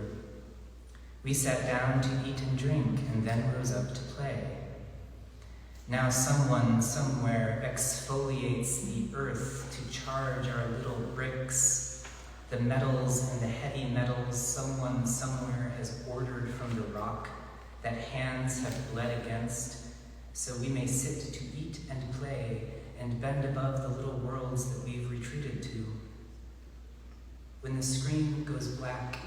We sat down to eat and drink, and then rose up to play. Now someone somewhere exfoliates the earth to charge our little bricks. The metals and the heavy metals someone somewhere has ordered from the rock that hands have bled against, so we may sit to eat and play and bend above the little worlds that we've retreated to. When the screen goes black,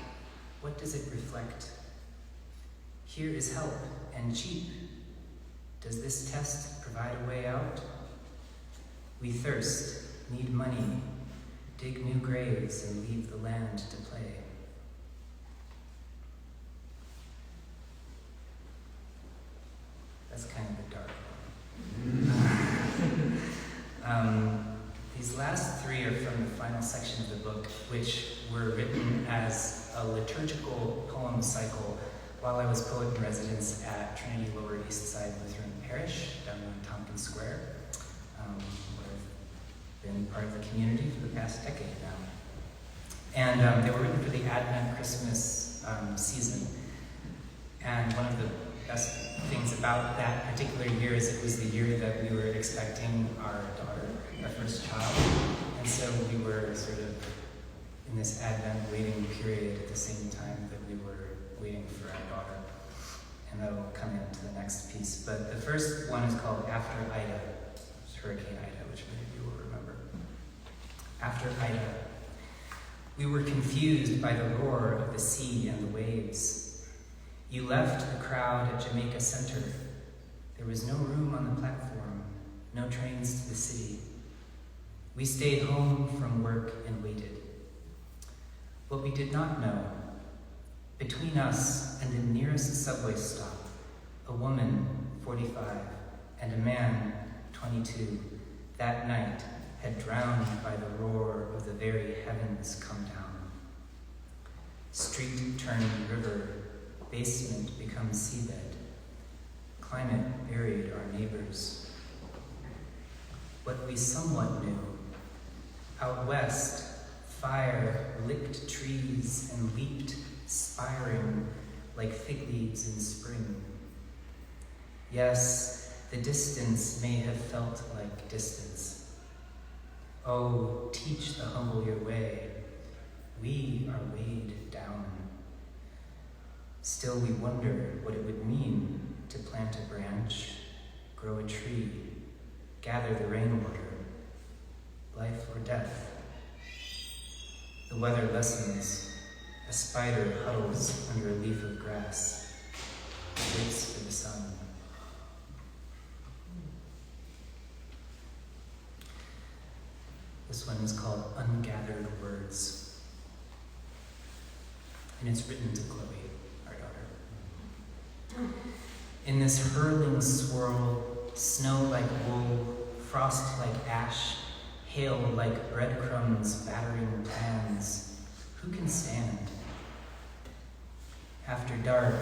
what does it reflect? Here is help and cheap. Does this test provide a way out? We thirst, need money, dig new graves and leave the land to play. That's kind of a dark one. These last three are from the final section of the book, which were written as a liturgical poem cycle while I was poet in residence at Trinity Lower East Side Lutheran Parish down on Tompkins Square, where I've been part of the community for the past decade now. And they were written for the Advent Christmas season. And one of the best things about that particular year is it was the year that we were expecting our daughter, our first child. And so we were sort of in this Advent waiting period at the same time that we were waiting for our daughter. And that'll come into the next piece. But the first one is called After Ida. It's Hurricane Ida, which many of you will remember. After Ida. We were confused by the roar of the sea and the waves. You left the crowd at Jamaica Center. There was no room on the platform, no trains to the city. We stayed home from work and waited. What we did not know, between us and the nearest subway stop, a woman, 45, and a man, 22, that night had drowned by the roar of the very heavens come down. Street turned river, basement becomes seabed. Climate buried our neighbors. What we somewhat knew, out west, fire licked trees and leaped, spiring like fig leaves in spring. Yes, the distance may have felt like distance. Oh, teach the humble your way. We are weighed down. Still we wonder what it would mean to plant a branch, grow a tree, gather the rainwater, life or death. The weather lessens. A spider huddles under a leaf of grass, waits for the sun. This one is called Ungathered Words. And it's written to Chloe, our daughter. In this hurling swirl, snow like wool, frost like ash, hail like breadcrumbs battering plans, who can stand? After dark,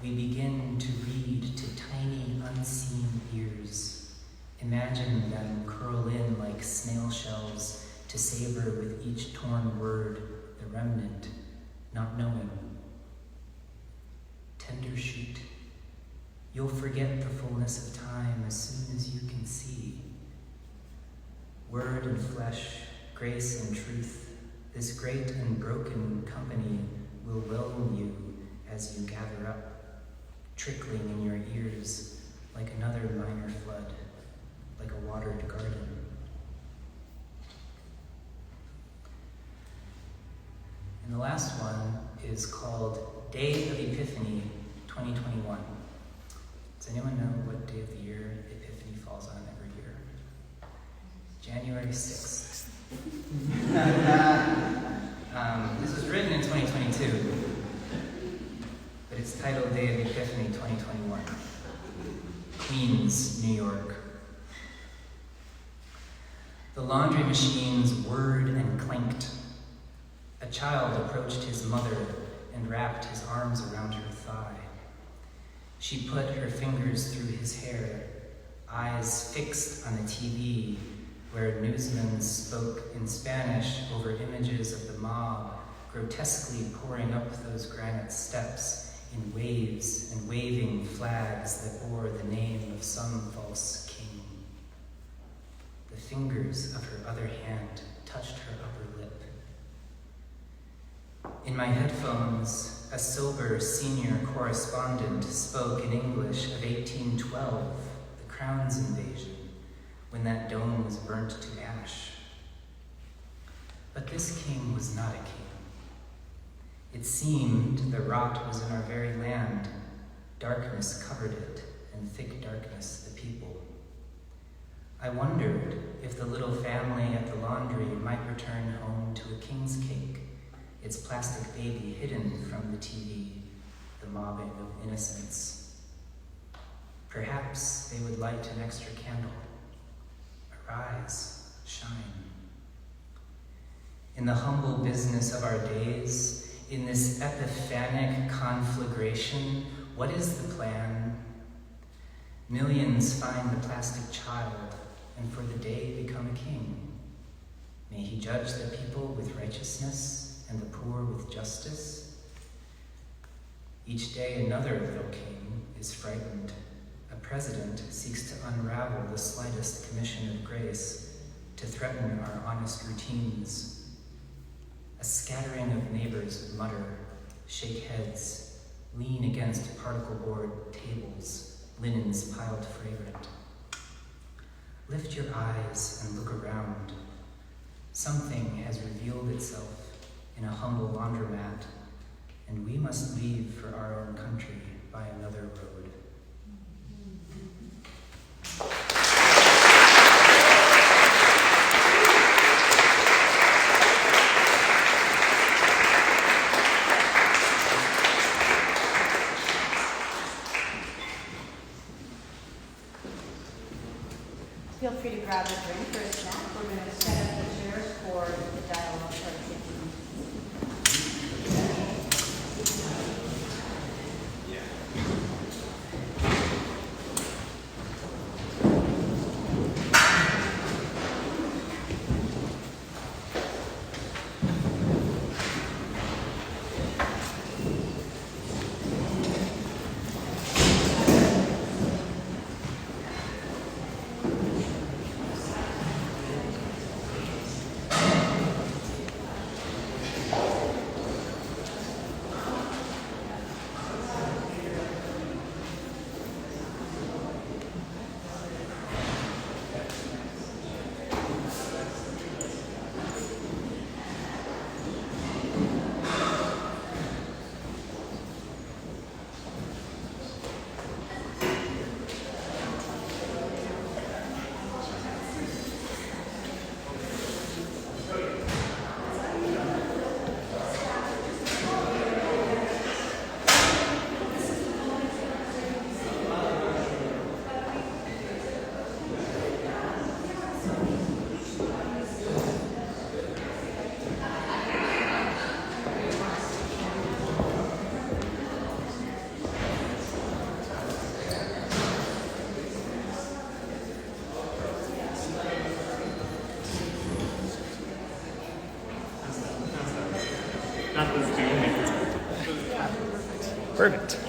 we begin to read to tiny unseen ears. Imagine them curl in like snail shells to savor with each torn word the remnant, not knowing. Tender shoot, you'll forget the fullness of time as soon as you can see. Word and flesh, grace and truth, this great and broken company will welcome you as you gather up, trickling in your ears like another minor flood, like a watered garden. And the last one is called Day of Epiphany 2021. Does anyone know what day of the year Epiphany falls on every year? January 6th. This was written in 2022, but it's titled Day of Epiphany 2021. Queens, New York. The laundry machines whirred and clanked. A child approached his mother and wrapped his arms around her thigh. She put her fingers through his hair, eyes fixed on the TV where newsmen spoke in Spanish over images of the mob grotesquely pouring up those granite steps in waves and waving flags that bore the name of some false king. The fingers of her other hand touched her upper lip. In my headphones, a sober senior correspondent spoke in English of 1812, the Crown's invasion, when that dome was burnt to ash. But this king was not a king. It seemed the rot was in our very land. Darkness covered it, and thick darkness the people. I wondered if the little family at the laundry might return home to a king's cake, its plastic baby hidden from the TV, the mobbing of innocence. Perhaps they would light an extra candle. Arise, shine. In the humble business of our days, in this epiphanic conflagration, what is the plan? Millions find the plastic child, and for the day become a king. May he judge the people with righteousness and the poor with justice. Each day another little king is frightened. A president seeks to unravel the slightest commission of grace, to threaten our honest routines. A scattering of neighbors mutter, shake heads, lean against particle board tables, linens piled fragrant. Lift your eyes and look around. Something has revealed itself in a humble laundromat, and we must leave for our own country by another road. Feel free to grab a drink or a snack. We're going to set up the chairs for the dialogue for Perfect.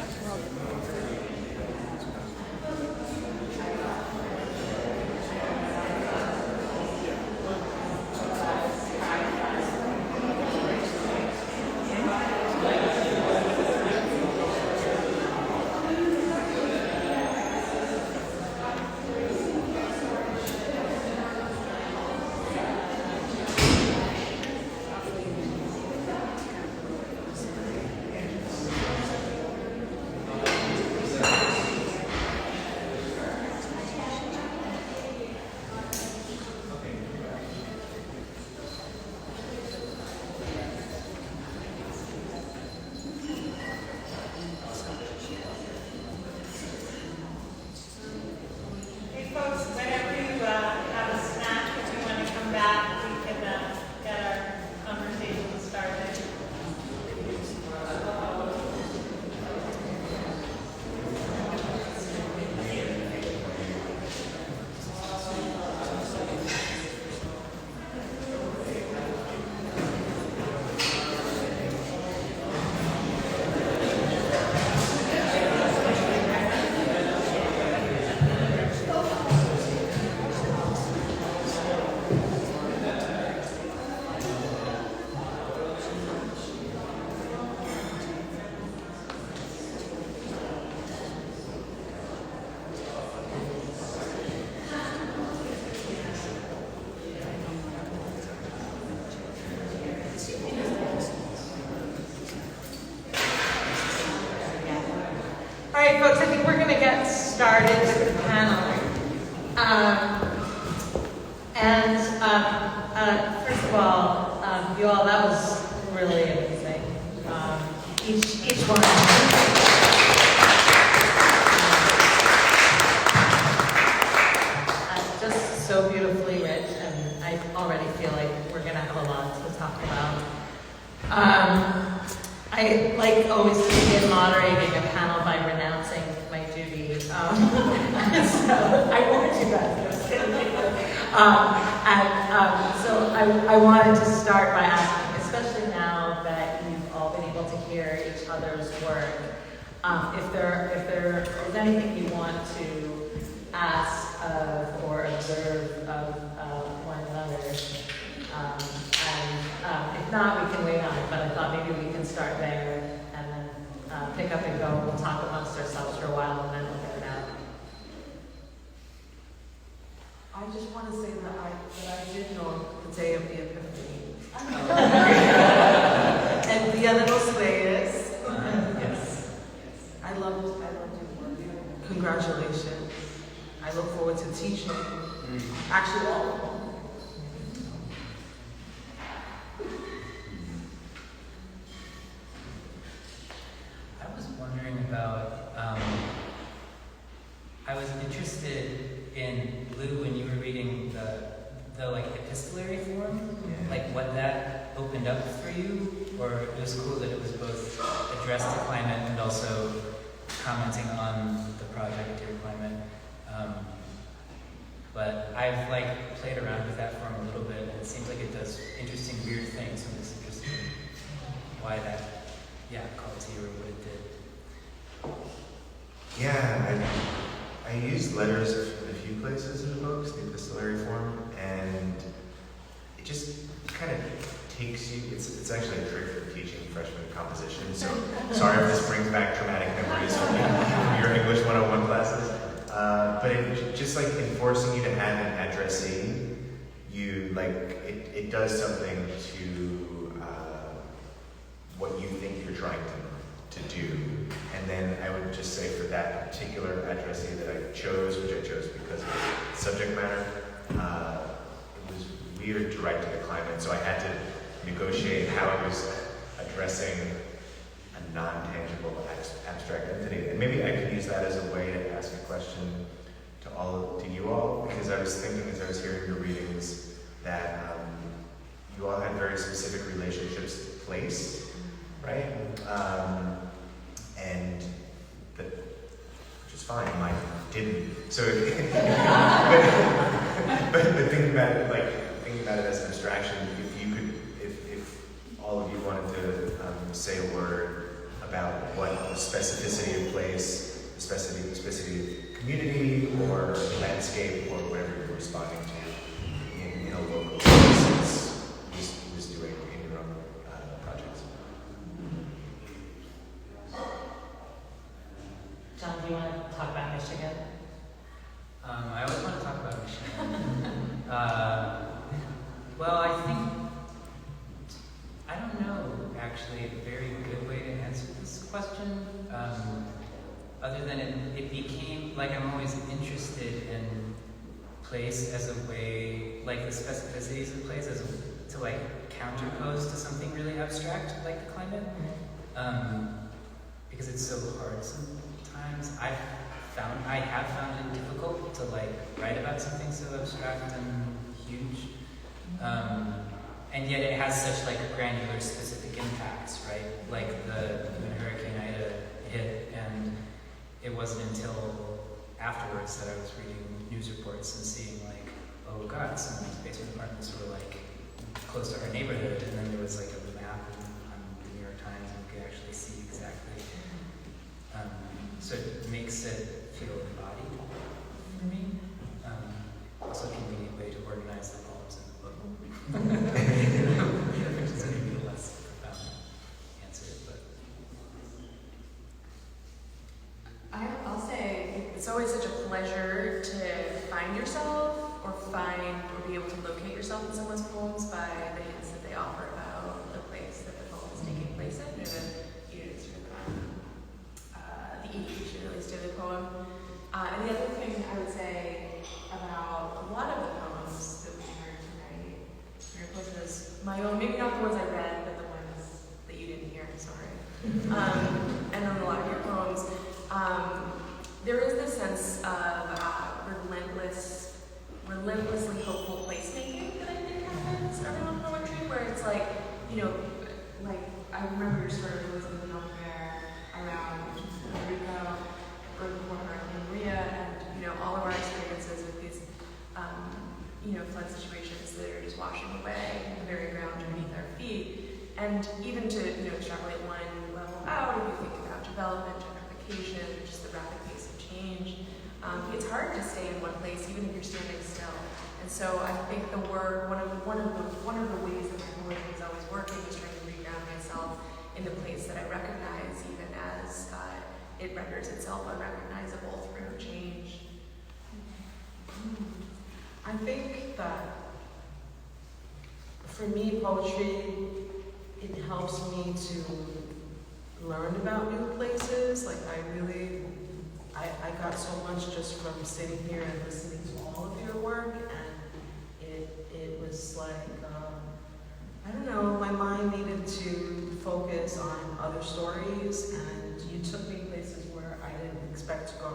started with the panel. First of all, you all, that was really amazing. Each one. Just so beautifully rich, and I already feel like we're going to have a lot to talk about. I like always to begin moderating a panel by renouncing my duty. So I wanted you guys. Just kidding. So I wanted to start by asking, especially now that you've all been able to hear each other's work, if there is anything you want to ask of or observe of one another. If not, we can wait on it, but I thought maybe we can start there and then pick up and go. We'll talk amongst ourselves for a while and then we'll get it out. I just want to say that I did know the day of the Epiphany. And Dia de los Reyes. Yes. I loved your work. Congratulations. I look forward to teaching. Actually, all of them. I was wondering about, I was interested in Lou when you were reading the like epistolary form, like what that opened up for you, or it was cool that it was both addressed to climate and also commenting on the project Dear Climate. But I've like played around with that form a little bit, and it seems like it does interesting, weird things. So I'm just interested in why that, called to you or what it did. Yeah, I used letters in a few places in the books, the epistolary form, and it just kind of takes you, it's actually a trick for teaching freshman composition, so sorry if this brings back traumatic memories from your English 101 classes, but it just like enforcing you to have an addressee, it does something to what you think you're trying to do. And then I would just say for that particular addressee that I chose, which I chose because of the subject matter, it was weird to write to the climate, so I had to negotiate how I was addressing a non-tangible abstract entity. And maybe I could use that as a way to ask a question to you all, because I was thinking as I was hearing your readings that you all had very specific relationships to place, right? And that, which is fine, mine didn't. So, but thinking about it as an abstraction, if all of you wanted to say a word about what the specificity of place, the specificity of community or landscape or whatever you're responding to in a local space was doing in your own projects. John, do you want to talk about Michigan? I always want to talk about Michigan. Well, I don't know actually a very good way to answer this question. Other than it became, like I'm always interested in place as a way, like the specificities of place to like counterpose to something really abstract like the climate. Because it's so hard sometimes. I have found it difficult to like write about something so abstract and huge. And yet it has such like granular specific impacts, right? Like when Hurricane Ida hit, and it wasn't until afterwards that I was reading news reports and seeing like, oh god, some of these basement apartments were like close to our neighborhood, and then there was like a map on the New York Times and you could actually see exactly. So it makes it feel embodied for me. Also a convenient way to organize the poems in the book. Which is maybe a less profound answer, but I'll say it's always such a pleasure to find yourself or be able to locate yourself in someone's poems by the hints that they offer about the place that the poem is taking place in, or the age, at least, of the poem. my own, maybe not the ones I read, but the ones that you didn't hear, sorry. And then a lot of your poems. There is this sense of relentlessly hopeful placemaking that I think happens around poetry, where it's like, you know, like I remember your story of Elizabeth Montgomery around Puerto Rico, or before Hurricane Maria, and you know, all of our experiences with these, you know, flood situations that are just washing away the very ground beneath our feet. And even to, you know, extrapolate one level out, if you think about development, gentrification, just the rapid pace of change, it's hard to stay in one place even if you're standing still. And so I think the work, one of the ways that my poetry is always working is trying to reground myself in the place that I recognize, even as it renders itself unrecognizable through change. I think that for me, poetry, it helps me to learn about new places. Like I got so much just from sitting here and listening to all of your work, and it was like, I don't know, my mind needed to focus on other stories, and you took me places where I didn't expect to go.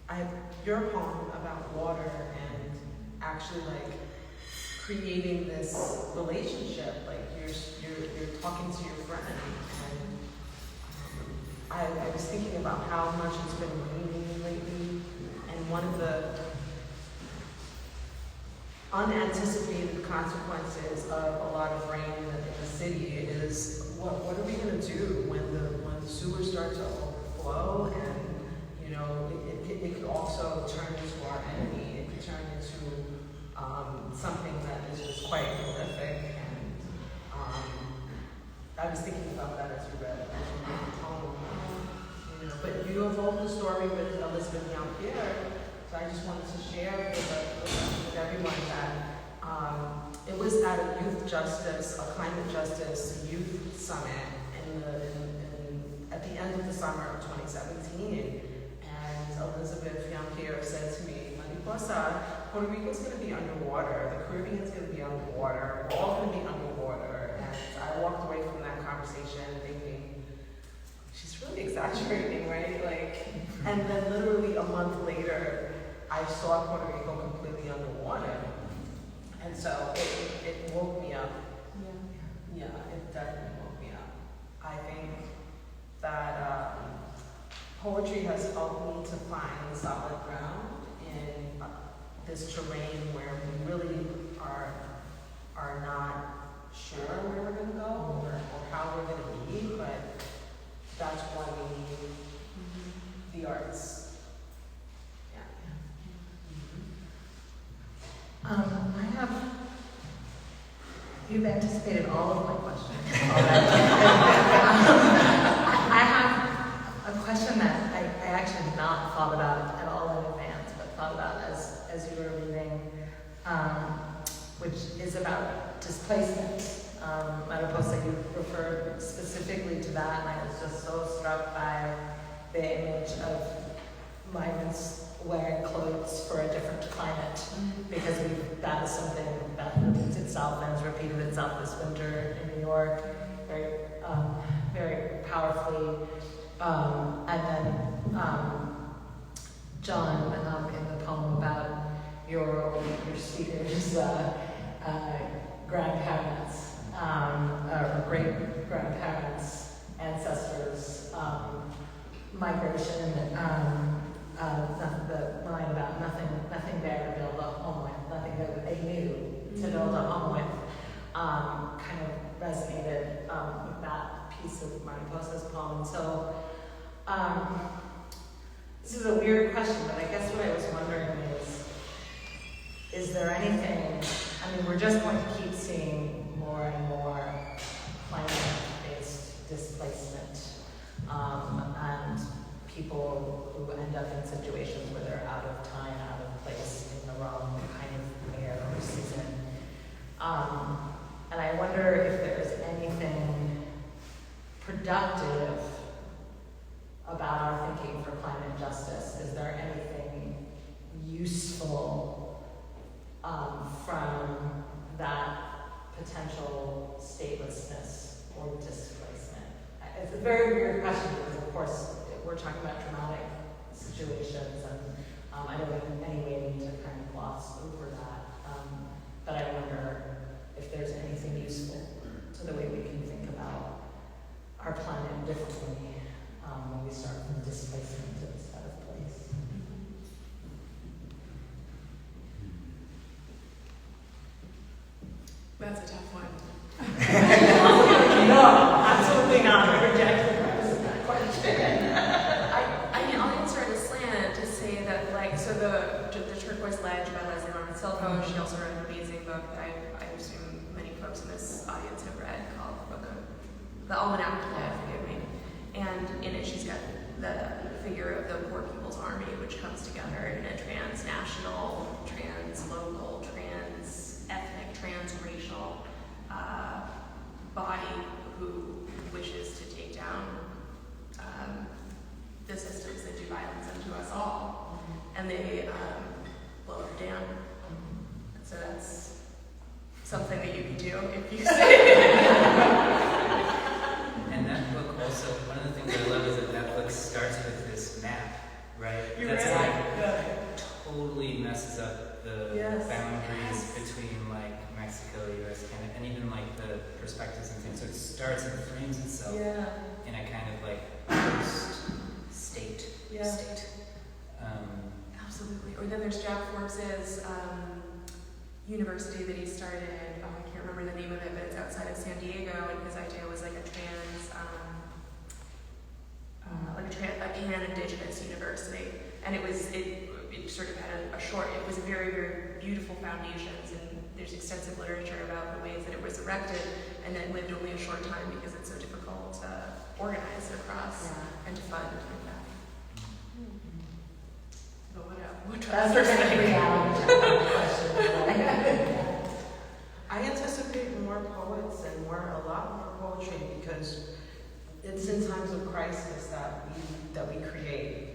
I have your poem about water and actually like creating this relationship, like you're talking to your friend, and I was thinking about how much it's been raining lately, and one of the unanticipated consequences of a lot of rain in the city is what are we going to do when the sewers start to overflow, and you know it could also turn into our enemy. It could turn into something that is just quite horrific, and I was thinking about that as you read the poem. You know, but you evoked the story with Elizabeth Montgomery, so I just wanted to share with everyone that it was at a youth justice, a climate justice youth summit at the end of the summer of 2017, and Elizabeth Montgomery said to me, Mariposa, Puerto Rico's going to be underwater, the Caribbean's going to be underwater, we're all going to be underwater, and I walked away from that conversation thinking, she's really exaggerating, right? Like, and then literally a month later, I saw Puerto Rico completely underwater, and so it woke me up. Yeah, it definitely woke me up. I think that poetry has helped me to find solid ground in this terrain where we really are not sure where we're going to go or how we're going to be, but that's why we need the arts. You've anticipated all of my questions. I have a question that I actually had not thought about at all in advance, but thought about as you were reading, which is about displacement. Mariposa, you referred specifically to that, and I was just so struck by the image of migrants wearing clothes for a different climate, because that is something that repeats itself and has repeated itself this winter in New York very, very powerfully. And then John, in the poem about your speaker's grandparents, or great-grandparents, ancestors, migration, the line about nothing there to build a home with, nothing there that they knew to build a home with, kind of resonated with that piece of Mariposa's poem. So this is a weird question, but I guess what I was wondering is there anything, I mean, we're just going to keep seeing more and more climate-based displacement, and people who end up in situations where they're out of time, out of place, in the wrong kind of air or season. And I wonder if there's anything productive about our thinking for climate justice. Is there anything useful from potential statelessness or displacement? It's a very weird question because, of course, we're talking about dramatic situations, and I don't think in any way need to kind of gloss over that. But I wonder if there's anything useful to the way we can think about our planet differently when we start from displacement to this kind of place. That's a tough one. No, absolutely not. I reject that question. I mean, I'll answer in a slant to say that, like, so the Turquoise Ledge by Leslie Norman Silko, she also wrote an amazing book that I assume many folks in this audience have read, called The Almanac of Death, forgive me. And in it, she's got the figure of the Poor People's Army, which comes together in a transnational, translocal, trans-ethnic, transracial body who wishes to take down the systems that do violence unto us all. And they blow her down. And so that's something that you can do if you say And that book also, one of the things I love is that book starts with this map, right? You're That's right. like totally messes up the Yes. boundaries between like Mexico, US, Canada, and even like the perspectives and things. So it starts and frames itself in a kind of like post-state state. Absolutely. Or then there's Jack Forbes's university that he started. Oh, I can't remember the name of it, but it's outside of San Diego. And his idea was like a pan-indigenous university. And it sort of had it was a very, very beautiful foundations, and there's extensive literature about the ways that it was erected, and then lived only a short time because it's so difficult to organize across and to fund like that. But what That's the kind of reality question. I anticipate more poets and a lot more poetry, because it's in times of crisis that we create.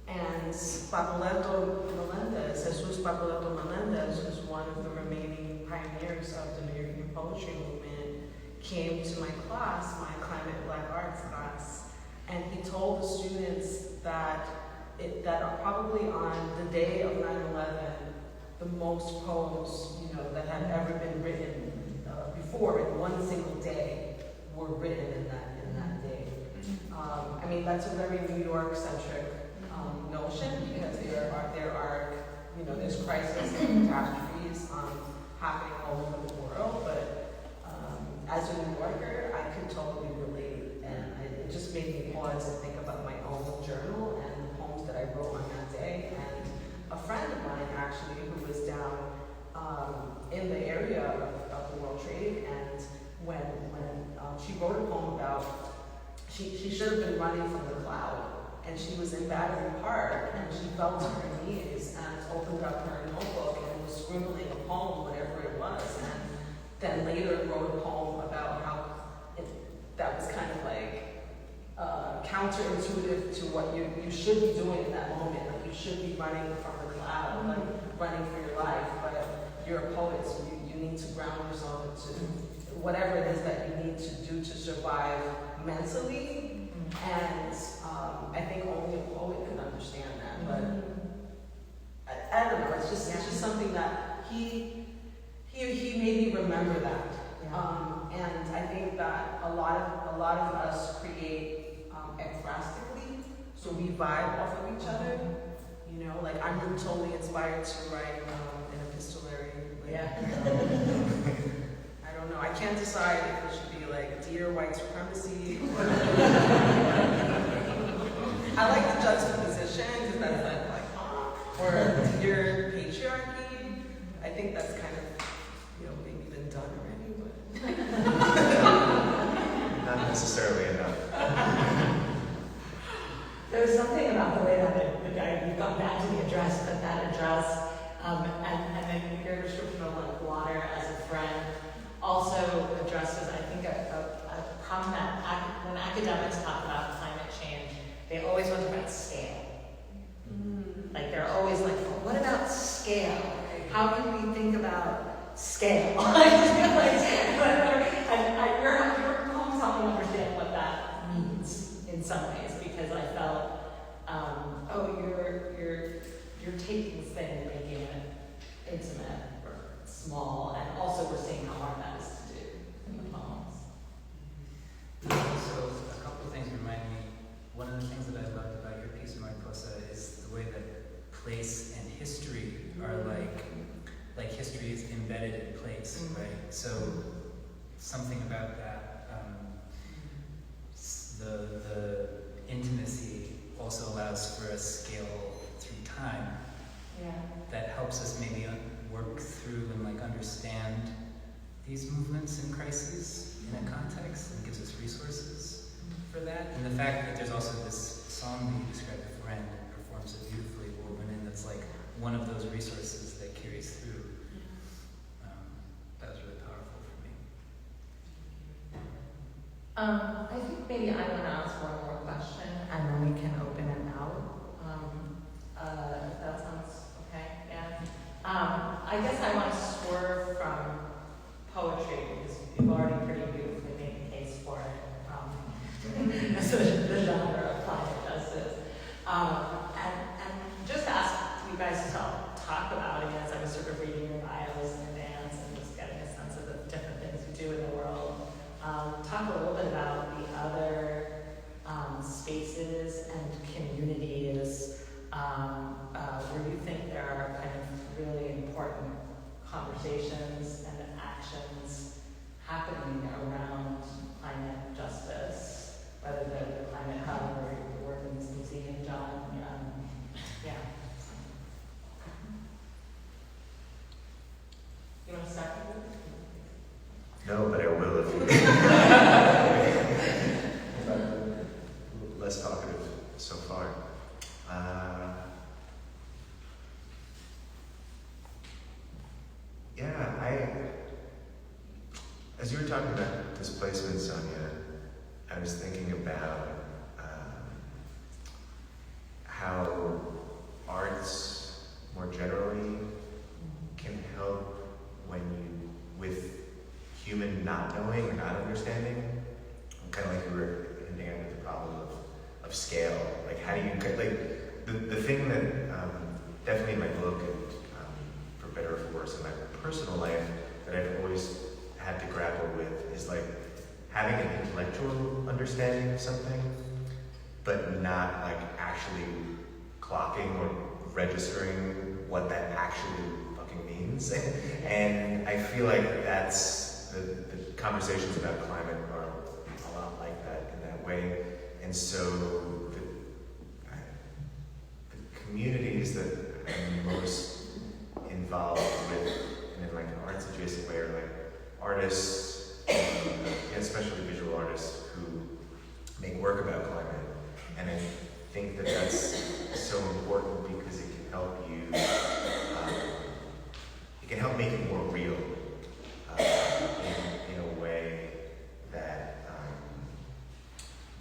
And Jesus Papoleto Melendez, who's one of the remaining pioneers of the New York poetry movement, came to my class, my Climate Black Arts class, and he told the students that probably on the day of 9/11, the most poems, that had ever been written before in one single day were written in that day. I mean, that's a very New York centric notion, because there are there's crisis and catastrophes happening all over the world, but as a New Yorker, I could totally relate, and it just made me pause and think about my own journal and the poems that I wrote on that day. And a friend of mine, actually, who was down in the area of the World Trade, and when she wrote a poem about, she should have been running from the cloud, and she was in Battery Park, and she fell to her knees and opened up her notebook and was scribbling a poem, whatever it was, and then later wrote a poem about how that was kind of like counterintuitive to what you should be doing in that moment. Like, you should be running from the cloud, like running for your life, but you're a poet, so you need to ground yourself into whatever it is that you need to do to survive mentally. And I think only a poet can understand that, but I don't know. It's just something that he made me remember that. And I think that a lot of us create ekphrastically, so we vibe off of each other. Like, I'm totally inspired to write an epistolary. I don't know. I can't decide if it should be like Dear White Supremacy. I like the juxtaposition, because that's like, or Dear Patriarchy. I think that's kind of, maybe been done already, but Not necessarily enough. There was something about the way that you got back to the address, and then your description of like water as a friend also addresses, I think, a problem that when academics talk about climate change, they always want to talk about scale. Like, they're always like, well, what about scale? How can we think about scale? in some ways, because I felt, oh, you're taking this thing and making it intimate or small, and also we're seeing how hard that is to do in the poems. So a couple of things remind me. One of the things that I loved about your piece, Mariposa, is the way that place and history are like history is embedded in place, right? So something about that, the intimacy also allows for a scale through time that helps us maybe work through and like understand these movements and crises in a context, and gives us resources for that. And the fact that there's also this song that you described, Friend, performs it beautifully woven in, that's like one of those resources that carries through. That was really powerful for me. I think maybe I want to ask one more question, and then we can open it out. If that sounds okay, yeah. I guess I want to swerve from poetry, because you've already pretty beautifully made the case for it. So the genre of climate justice. And just ask you guys to talk about it as I was sort of reading your bios in advance and just getting a sense of the different things you do in the world. Talk a little bit about the other spaces and communities where you think there are kind of really important conversations and actions happening around climate justice, whether the Climate Hub or your work in this museum, John. Yeah. You want to start with it? No, but I will if you less talkative so far. As you were talking about displacement, Sonya, I was thinking about how arts more generally can help with human not knowing or not understanding. Kind of like you were hinting at with the problem of scale. Like how do you, like the thing that definitely in my book and for better or for worse in my personal life that I've always had to grapple with is like having an intellectual understanding of something, but not like actually clocking or registering what that actually fucking means. And I feel like that's the conversations about climate are a lot like that in that way. And so the communities that I'm most involved with, and in like an arts adjacent way, are like artists, especially visual artists who make work about climate. And I think that that's so important because it can help you, it can help make it more real in a way that,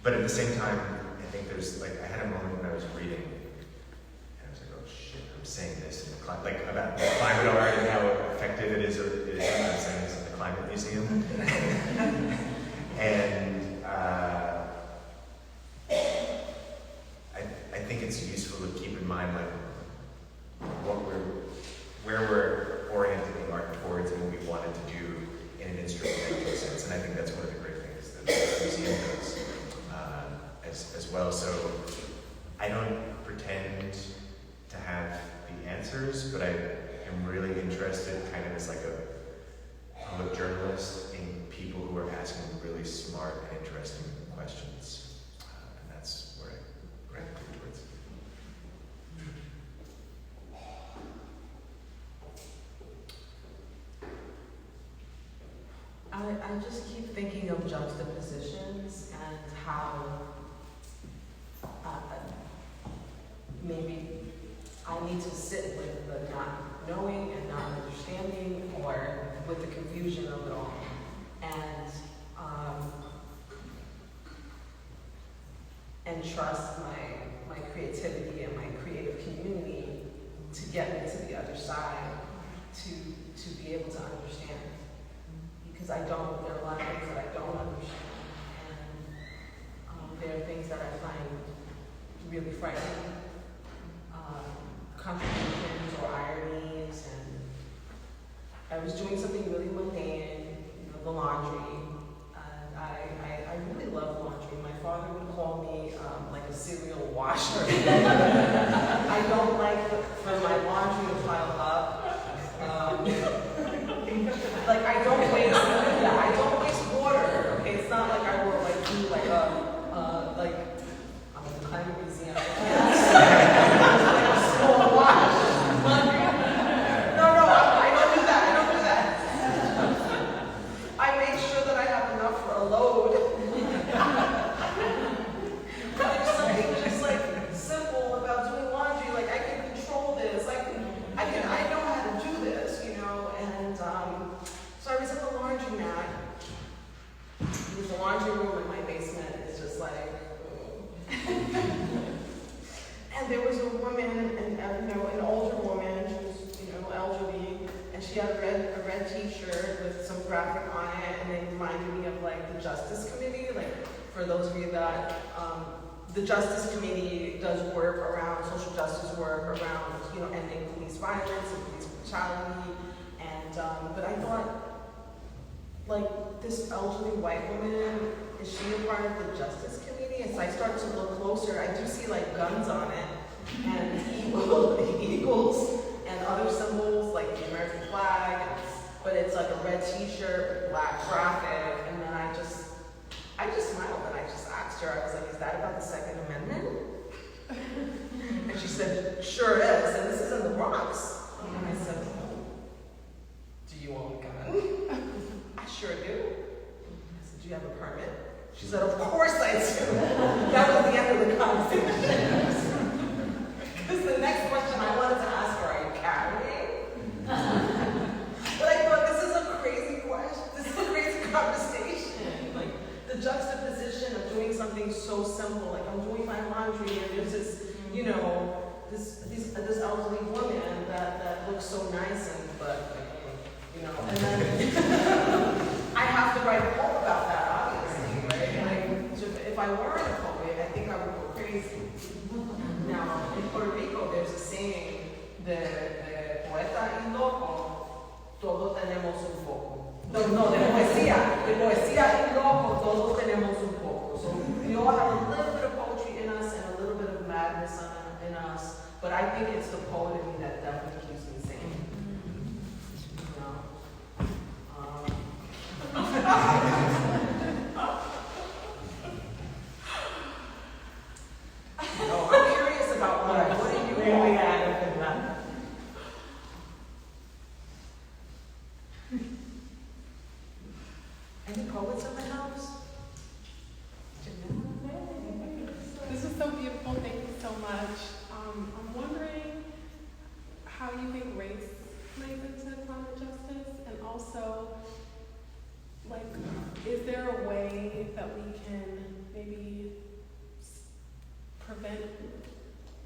but at the same time, I think there's like, I had a moment when I was reading, and I was like, oh shit, I'm saying this in the like about climate art and how effective it is, or it is, I'm saying this in the Climate Museum. And I think it's useful to keep in mind like where we're orienting art towards and what we wanted to do in an instrumental sense. And I think that's one of the great things that the museum does as well. So I don't pretend to have the answers, but I am really interested kind of as like a public journalist in people who are asking really smart and interesting questions. And that's where I gravitate towards. I just keep thinking of juxtapositions and how maybe I need to sit with the not knowing and not understanding, or with the confusion of it all, and trust my creativity and my creative community to get me to the other side, to be able to understand. Because there are a lot of things that I don't understand, and there are things that I really frightening contradictions or ironies, and I was doing something really mundane, the laundry, and I really love laundry. My father would call me like a serial washer. I don't like for my laundry to pile up. Like I don't waste water. Okay, it's not like I will like do like I'm at the climate museum. Like a small wash. No, I don't do that. I don't do that. I make sure that I have enough for a load. But there's something just like simple about doing laundry. Like I can control this. I know how to do this, And so I was at the laundromat. There's a laundry room in my basement. It's just like, and there was a woman, an older woman. She was, elderly, and she had a red T-shirt with some graphic on it, and it reminded me of like the Justice Committee. Like for those of you that, the Justice Committee does work around social justice work around, ending police violence and police brutality, and but I thought, like this elderly white woman, is she a part of the Justice Committee? As I start to look closer, I do see like guns on it, and eagles, and other symbols like the American flag, but it's like a red T-shirt with black graphic, and then I just smiled and I just asked her, I was like, is that about the Second Amendment? And she said, sure is, and this is in the Bronx. And I said, do you own a gun? I sure do. I said, do you have a permit? She said, of course I do. That was the end of the conversation. Because the next question I wanted to ask her, are you carrying? But I thought, this is a crazy question. This is a crazy conversation. Like the juxtaposition of doing something so simple, like I'm doing my laundry and there's this, this elderly woman that looks so nice and then I have to write a poem about that, obviously, right? If I weren't a poet, I think I would go crazy. Now, in Puerto Rico, there's a saying, de poeta y loco, todos tenemos un poco. No, de poesía y loco, todos tenemos un poco. So we all have a little bit of poetry in us and a little bit of madness in us, but I think it's the poet in me that definitely keeps me sane. No, I'm curious about what are you really at in that? Any poets in the house? This is so beautiful. Thank you so much. I'm wondering how you think race plays into climate justice, and also, like, is there a way that we can maybe prevent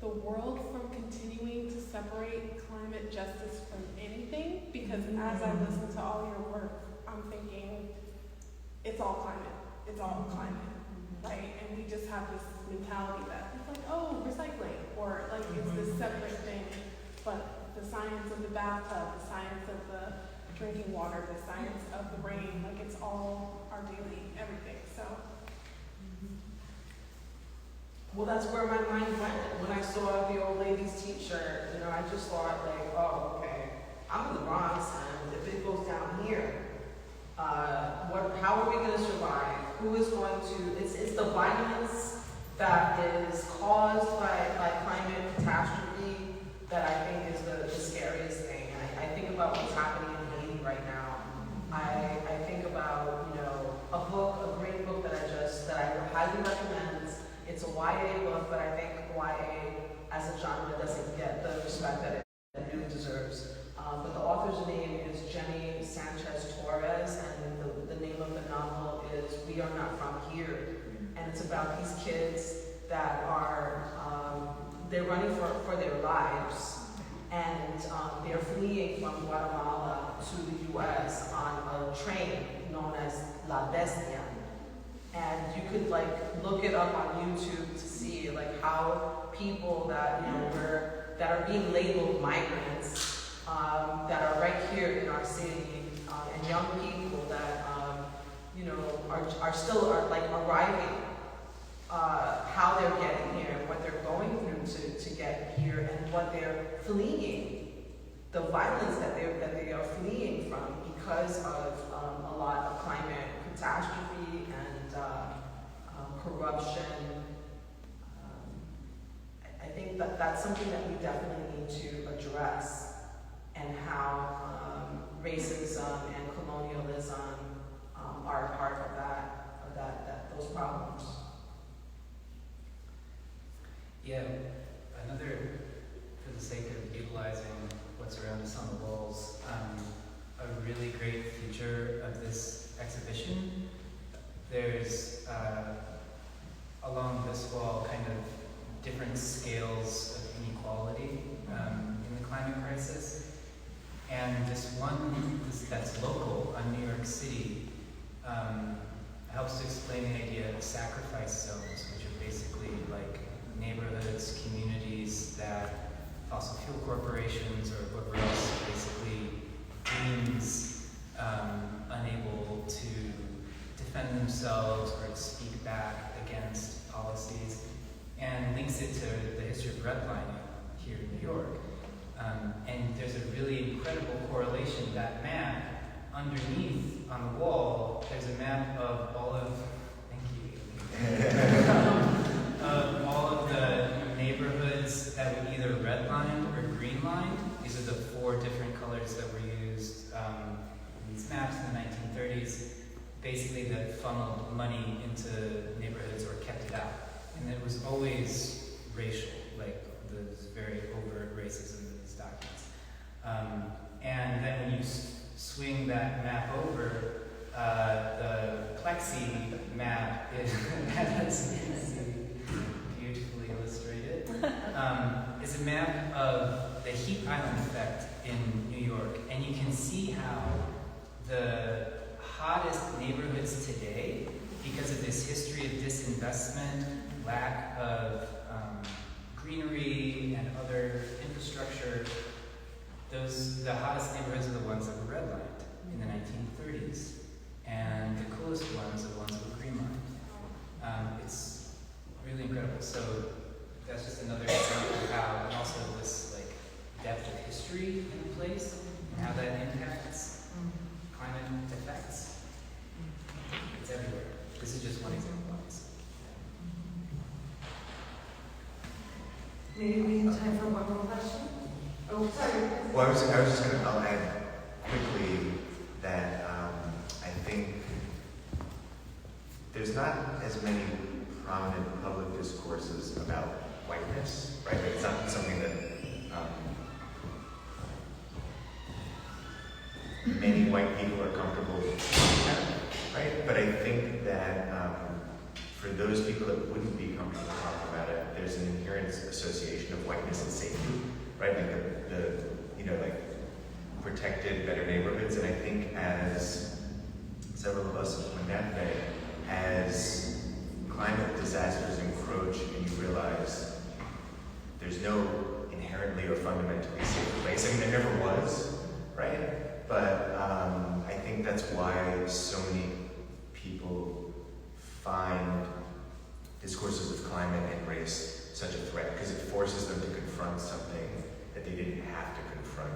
the world from continuing to separate climate justice from anything? Because as I listen to all your work, I'm thinking it's all climate, right? And we just have this mentality that it's like, oh, recycling, or like it's this separate thing. But the science of the bathtub, the science of the drinking water, the science of the rain, like it's all our daily everything. So. Well, that's where my mind went. When I saw the old lady's t-shirt, I just thought like, oh, okay, I'm in the Bronx, and if it goes down here, how are we going to survive? Who is going to, it's the violence that is caused by climate catastrophe that I think is the scariest thing. And I think about what's happening in Haiti right now. I think about, a great book that I highly recommend. It's a YA book, but I think YA as a genre doesn't get the respect that it really deserves. But the author's name is Jenny Sanchez Torres, and the name of the novel is We Are Not From Here. And it's about these kids that are, they're running for their lives, and they're fleeing from Guatemala to the US on a train known as La Bestia. And you could like look it up on YouTube to see like how people that that are being labeled migrants that are right here in our city, and young people that are still like arriving, how they're getting here, what they're going through to get here, and what they're fleeing, the violence that they are fleeing from because of a lot of climate catastrophe and corruption. I think that that's something that we definitely need to address, and how racism and colonialism are a part of those problems. Yeah, another, for the sake of utilizing what's around us on the walls, a really great feature of this exhibition, there's along this wall kind of different scales of inequality in the climate crisis. And this one that's local on New York City helps to explain the idea of sacrifice zones, which are basically like neighborhoods, communities that fossil fuel corporations or whoever else basically deems unable to defend themselves or to speak back against policies, and links it to the history of redlining here in New York. And there's a really incredible correlation. That map underneath on the wall, there's a map of all of, of all of the neighborhoods that were either redlined or greenlined. These are the 4 different colors that were used in these maps in the 1930s, basically that funneled money into neighborhoods or kept it out. And it was always racial, like there's very overt racism in these documents. And then when you swing that map over, the plexi map is that's beautifully illustrated. Is a map of the heat island effect in New York, and you can see how the hottest neighborhoods today, because of this history of disinvestment, lack of greenery and other infrastructure, the hottest neighborhoods are the ones that were redlined in the 1930s, and the coolest ones are the ones that were greenlined. It's really incredible. So that's just another example of how, and also this like depth of history in a place, and how that impacts climate effects. It's everywhere. This is just one example, obviously. Maybe we have time for one more question? Oh, sorry. Well, I was just going to, I'll add quickly that I think there's not as many prominent public discourses about whiteness, right? It's not something that many white people are comfortable with, right? But I think that for those people that wouldn't be comfortable talking about it, there's an inherent association of whiteness and safety, right? Like the like protected, better neighborhoods. And I think as several of us have pointed out today, as climate disasters encroach and you realize there's no inherently or fundamentally safe place. I mean, there never was, right? But I think that's why so many people find discourses of climate and race such a threat, because it forces them to confront something that they didn't have to confront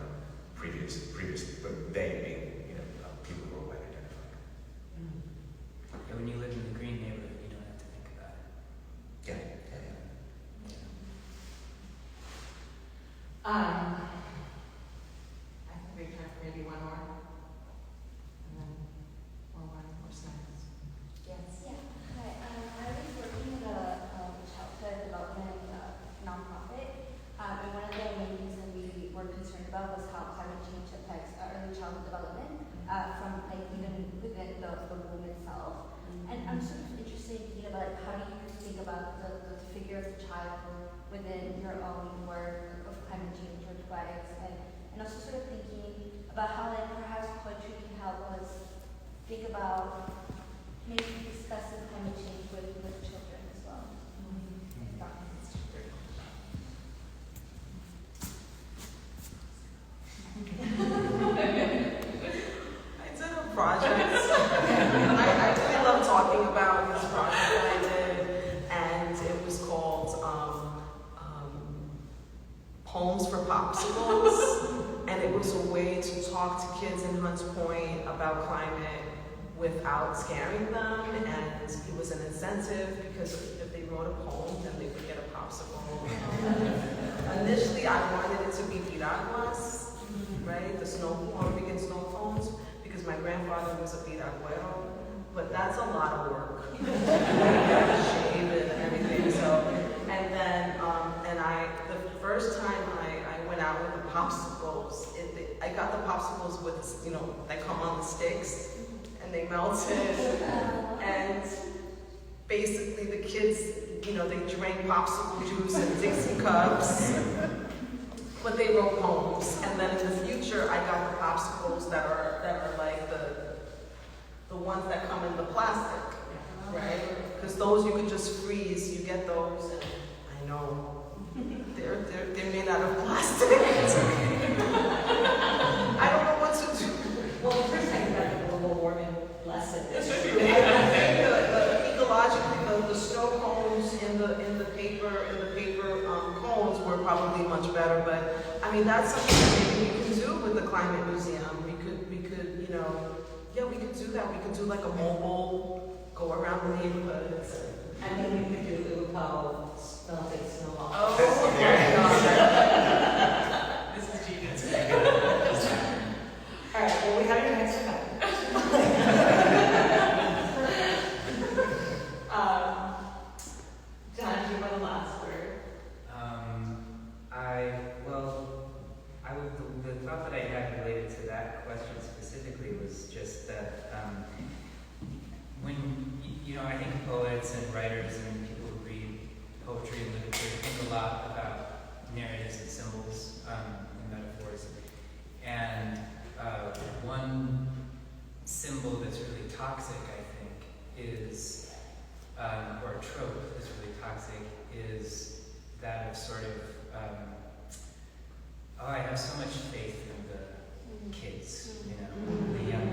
previously, but they being, people who are white identified. Yeah, when you live in the green neighborhood, you don't have to think about it. Yeah. I think we have time for maybe one more. And then one more sentence. Yes. Yeah. Hi. I was working at a childhood development nonprofit, and one of the main things that we were concerned about was how climate change affects early childhood development, from like even within the womb itself. And I'm sort of interested in thinking about how do you think about the figure of the child within your own work of climate change or poetics, and also sort of thinking about how perhaps poetry can help us think about maybe discussing climate projects. I really love talking about this project that I did, and it was called Poems for Popsicles, and it was a way to talk to kids in Hunts Point about climate without scaring them, and it was an incentive because if they wrote a poem, then they would get a popsicle. Initially, I wanted it to be piraguas, right? The snow, Puerto Rican snow cones, because my grandfather was a piraguero, but that's a lot of work. Shave and everything, so, and then, the first time I went out with the popsicles, I got the popsicles with, you know, they come on the sticks, and they melted, and basically the kids, you know, they drank popsicle juice in Dixie cups, but they wrote poems. And then in the future, I got the popsicles that are like the ones that come in the plastic, right? Because those you could just freeze. You get those, and I know they're made out of plastic. It's okay. I don't know what to do. Well, the first time you got the global warming lesson. It's true. Ecologically, the snow cones in the paper cones were probably much better. But I mean, that's something that maybe we can do with the climate museum. We could, you know, yeah, we could do that. We could do like a mobile, go around the neighborhoods. And then we could do it how it smells like snow. Oh my God. This is genius. All right, well, we have your next one. John, you want the last word? The thought that I had related to that question specifically was just that when, you know, I think poets and writers and people who read poetry and literature think a lot about narratives and symbols and metaphors. And one symbol that's really toxic, I think, is, or a trope that's really toxic, is that of sort of, I have so much faith in the kids, you know, the young